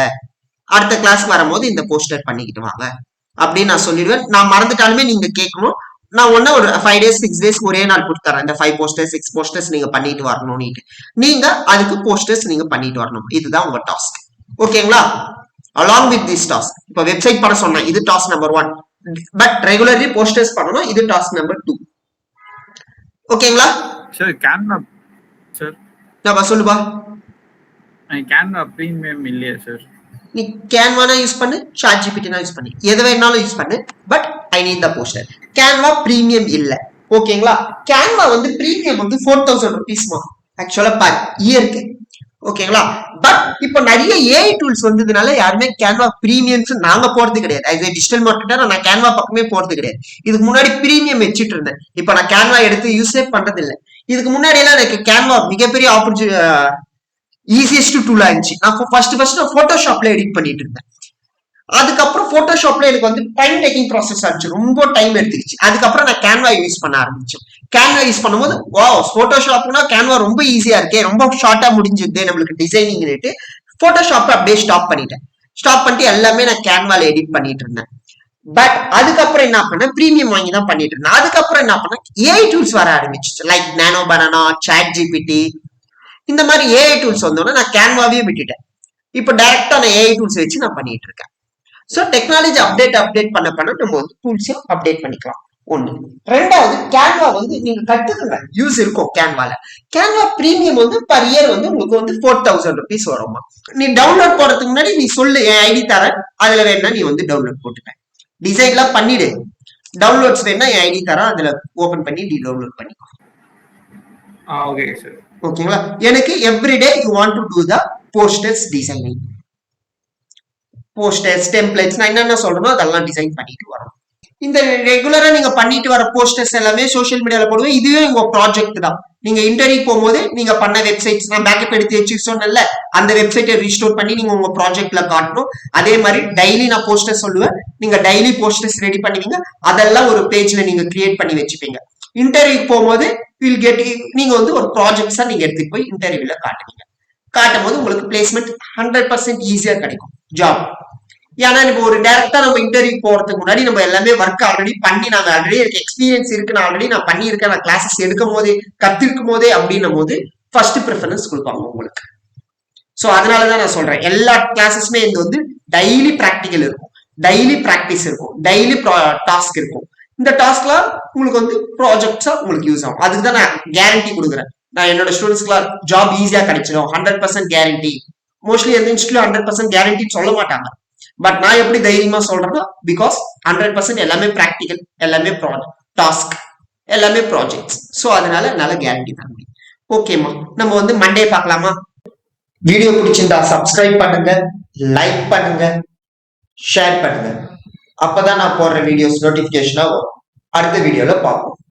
அடுத்த கிளாஸ் வரும்போது இந்த போஸ்டர் பண்ணிக்கிட்டு வாங்க அப்படின்னு நான் சொல்லிடுவேன். நான் மறந்துட்டாலுமே நீங்க கேட்கணும். நான் ஒன்னு ஒரு 5 days 6 days ஒரே நாள் கொடுத்துறேன். இந்த 5 posters 6 posters நீங்க பண்ணிட்டு வரணும். நீங்க அதுக்கு போஸ்டர்ஸ் நீங்க பண்ணிட்டு வரணும். இதுதான் உங்க டாஸ்க். ஓகேங்களா? along with this task, இப்போ வெப்சைட் பண்ண சொன்னேன், இது task number 1. But regularly posters பண்ணணும், இது டாஸ்க் நம்பர் 2. ஓகேங்களா? சார் கேன்வா சார் நான் சொல்லுப்பா. கேன்வா பிரீமியம் இல்லையா சார்? நீ கேன்வானா யூஸ் பண்ணு, சாட் ஜிபிடினா யூஸ் பண்ணு, எது வேணாலும் யூஸ் பண்ணு. But I need the poster. Canva premium இல்ல. ஓகேங்களா? கேன்வா வந்து பிரீமியம் வந்து 4000 rupeesமா ஆக்சுவலா பர் இயருக்கு. ஓகேங்களா? பட் இப்போ நிறைய ஏஐ டூல்ஸ் வந்ததுனால யாருமே கேன்வா பிரீமியம்ஸ் நாங்க போறது கிடையாது. ஆஸ் ஏ டிஜிட்டல் மார்க்கெட்டர் நான் கேன்வா பக்கமே போறது கிடையாது. இதுக்கு முன்னாடி பிரீமியம் வச்சுட்டு இருந்தேன். இப்போ நான் கேன்வா எடுத்து யூஸே பண்றது இல்லை. இதுக்கு முன்னாடி எல்லாம் எனக்கு கேன்வா மிகப்பெரிய ஈஸியஸ்ட் டூலா இருந்துச்சு. நான் ஃபர்ஸ்ட் போட்டோஷாப்ல எடிட் பண்ணிட்டு இருந்தேன். அதுக்கப்புறம் போட்டோஷாப்ல எனக்கு வந்து டைம் டேக்கிங் ப்ராசஸ் ஆச்சு, ரொம்ப டைம் எடுத்துக்கிச்சு. அதுக்கப்புறம் நான் கேன்வா யூஸ் பண்ண ஆரம்பிச்சேன். கேன்வா யூஸ் பண்ணும்போது போட்டோஷாப்னா கேன்வா ரொம்ப ஈஸியா இருக்கே, ரொம்ப ஷார்ட்டா முடிஞ்சுது நம்மளுக்கு டிசைனிங் ரேட்டு. போட்டோஷாப் அப்படியே ஸ்டாப் பண்ணிட்டு எல்லாமே நான் கேன்வால எடிட் பண்ணிட்டு இருந்தேன். பட் அதுக்கப்புறம் என்ன பண்ணேன், பிரீமியம் வாங்கி தான் பண்ணிட்டு இருந்தேன். அதுக்கப்புறம் என்ன பண்ணேன், ஏஐ டூல்ஸ் வர ஆரம்பிச்சிச்சு. லைக் நானோ பனானா, சாட் ஜிபிடி, இந்த மாதிரி ஏஐ டூல்ஸ் வந்தோன்னா நான் கேன்வாவே விட்டுட்டேன். இப்போ டைரக்டா நான் ஏஐ டூல்ஸ் வச்சு நான் பண்ணிட்டு இருக்கேன். ஸோ டெக்னாலஜி அப்டேட் பண்ண நம்ம வந்து டூல்ஸையும் அப்டேட் பண்ணிக்கலாம். ஒண்ணு. ரெண்டாவது, கேன்வா வந்து நீங்க கத்துக்கங்க, யூஸ் இருக்கும் கேன்வால. கேன்வா பிரீமியம் வந்து பர் இயர் வந்து உங்களுக்கு வந்து 4000 rupees வருமா. நீ டவுன்லோட் போறதுக்கு முன்னாடி நீ சொல்லு, என் ஐடி தரேன், அதுல வேணா நீ வந்து டவுன்லோட் போட்டுக்க. டிசைன்லாம் பண்ணிடு, டவுன்லோட்ஸ் வேணா என் ஐடி தரேன், அதுல ஓபன் பண்ணி நீ டவுன்லோட் பண்ணிக்கோ. Okay sir. ஓகேங்களா? எனக்கு every day you want to do the posters designing, posters templates நான் என்னென்ன சொல்றேனோ அதெல்லாம் டிசைன் பண்ணிட்டு வரோம். இந்த ரெகுலரா நீங்க பண்ணிட்டு வர போஸ்டர்ஸ் எல்லாமே சோஷியல் மீடியால போடுவேன். இதுவே உங்க ப்ராஜெக்ட் தான். நீங்க இன்டர்வியூ போகும்போது நீங்க பண்ண வெப்சைட்ஸ் நான் பேக்கப் எடுத்து வச்சு சொன்னேன்ல, அந்த வெப்சைட்டை ரீஸ்டோர் பண்ணி நீங்க உங்க ப்ராஜெக்ட்ல காட்டணும். அதே மாதிரி டெய்லி நான் போஸ்டர் சொல்லுவேன், நீங்க டெய்லி போஸ்டர்ஸ் ரெடி பண்ணுவீங்க. அதெல்லாம் ஒரு பேஜ்ல நீங்க கிரியேட் பண்ணி வச்சுப்பீங்க. இன்டர்வியூ போகும்போது வில் கெட், நீங்க வந்து ஒரு ப்ராஜெக்ட்ஸா நீங்க எடுத்துட்டு போய் இன்டர்வியூல காட்டுவீங்க. காட்டும் போது உங்களுக்கு பிளேஸ்மெண்ட் 100% ஈஸியா கிடைக்கும் ஜாப். ஏன்னா இப்போ ஒரு டைரக்டா நம்ம இன்டர்வியூ போறதுக்கு முன்னாடி நம்ம எல்லாமே ஒர்க் ஆல்ரெடி பண்ணி, நாங்க ஆல்ரெடி எனக்கு எக்ஸ்பீரியன்ஸ் இருக்கு, நான் ஆல்ரெடி நான் பண்ணியிருக்கேன், நான் கிளாஸஸ் எடுக்கும் போதே கத்திருக்கும் போதே அப்படின்னும் போது ஃபர்ஸ்ட் ப்ரிஃபரன்ஸ் கொடுப்பாங்க உங்களுக்கு. ஸோ அதனாலதான் நான் சொல்றேன், எல்லா கிளாஸஸ்மே இது வந்து டெய்லி ப்ராக்டிக்கல் இருக்கும், டெய்லி ப்ராக்டிஸ் இருக்கும், டெய்லி டாஸ்க் இருக்கும். இந்த டாஸ்க்லாம் உங்களுக்கு வந்து ப்ராஜெக்ட்ஸா உங்களுக்கு யூஸ் ஆகும். அதுக்கு தான் நான் கேரண்டி கொடுக்குறேன். நான் என்னோட ஸ்டூடெண்ட்ஸ்க்குலாம் ஜாப் ஈஸியா கிடைச்சிடும், 100% கேரண்டி. மோஸ்ட்லி எந்த இன்ஸ்டியூட்ல 100% கேரண்டின்னு சொல்ல மாட்டாங்க. பட் நான் எப்படி தைரியமா சொல்றேன்னா, பிகாஸ் 100% எல்லாமே ப்ராக்டிக்கல், எல்லாமே டாஸ்க், எல்லாமே ப்ராஜெக்ட்ஸ். ஸோ அதனால என்னால கேரண்டி தர முடியும். ஓகேம்மா, நம்ம வந்து மண்டே பார்க்கலாமா? வீடியோ பிடிச்சிருந்தா சப்ஸ்கிரைப் பண்ணுங்க, லைக் பண்ணுங்க, ஷேர் பண்ணுங்க. அப்பதான் நான் போடுற வீடியோஸ் நோட்டிபிகேஷனா வரும். அடுத்த வீடியோல பார்ப்போம்.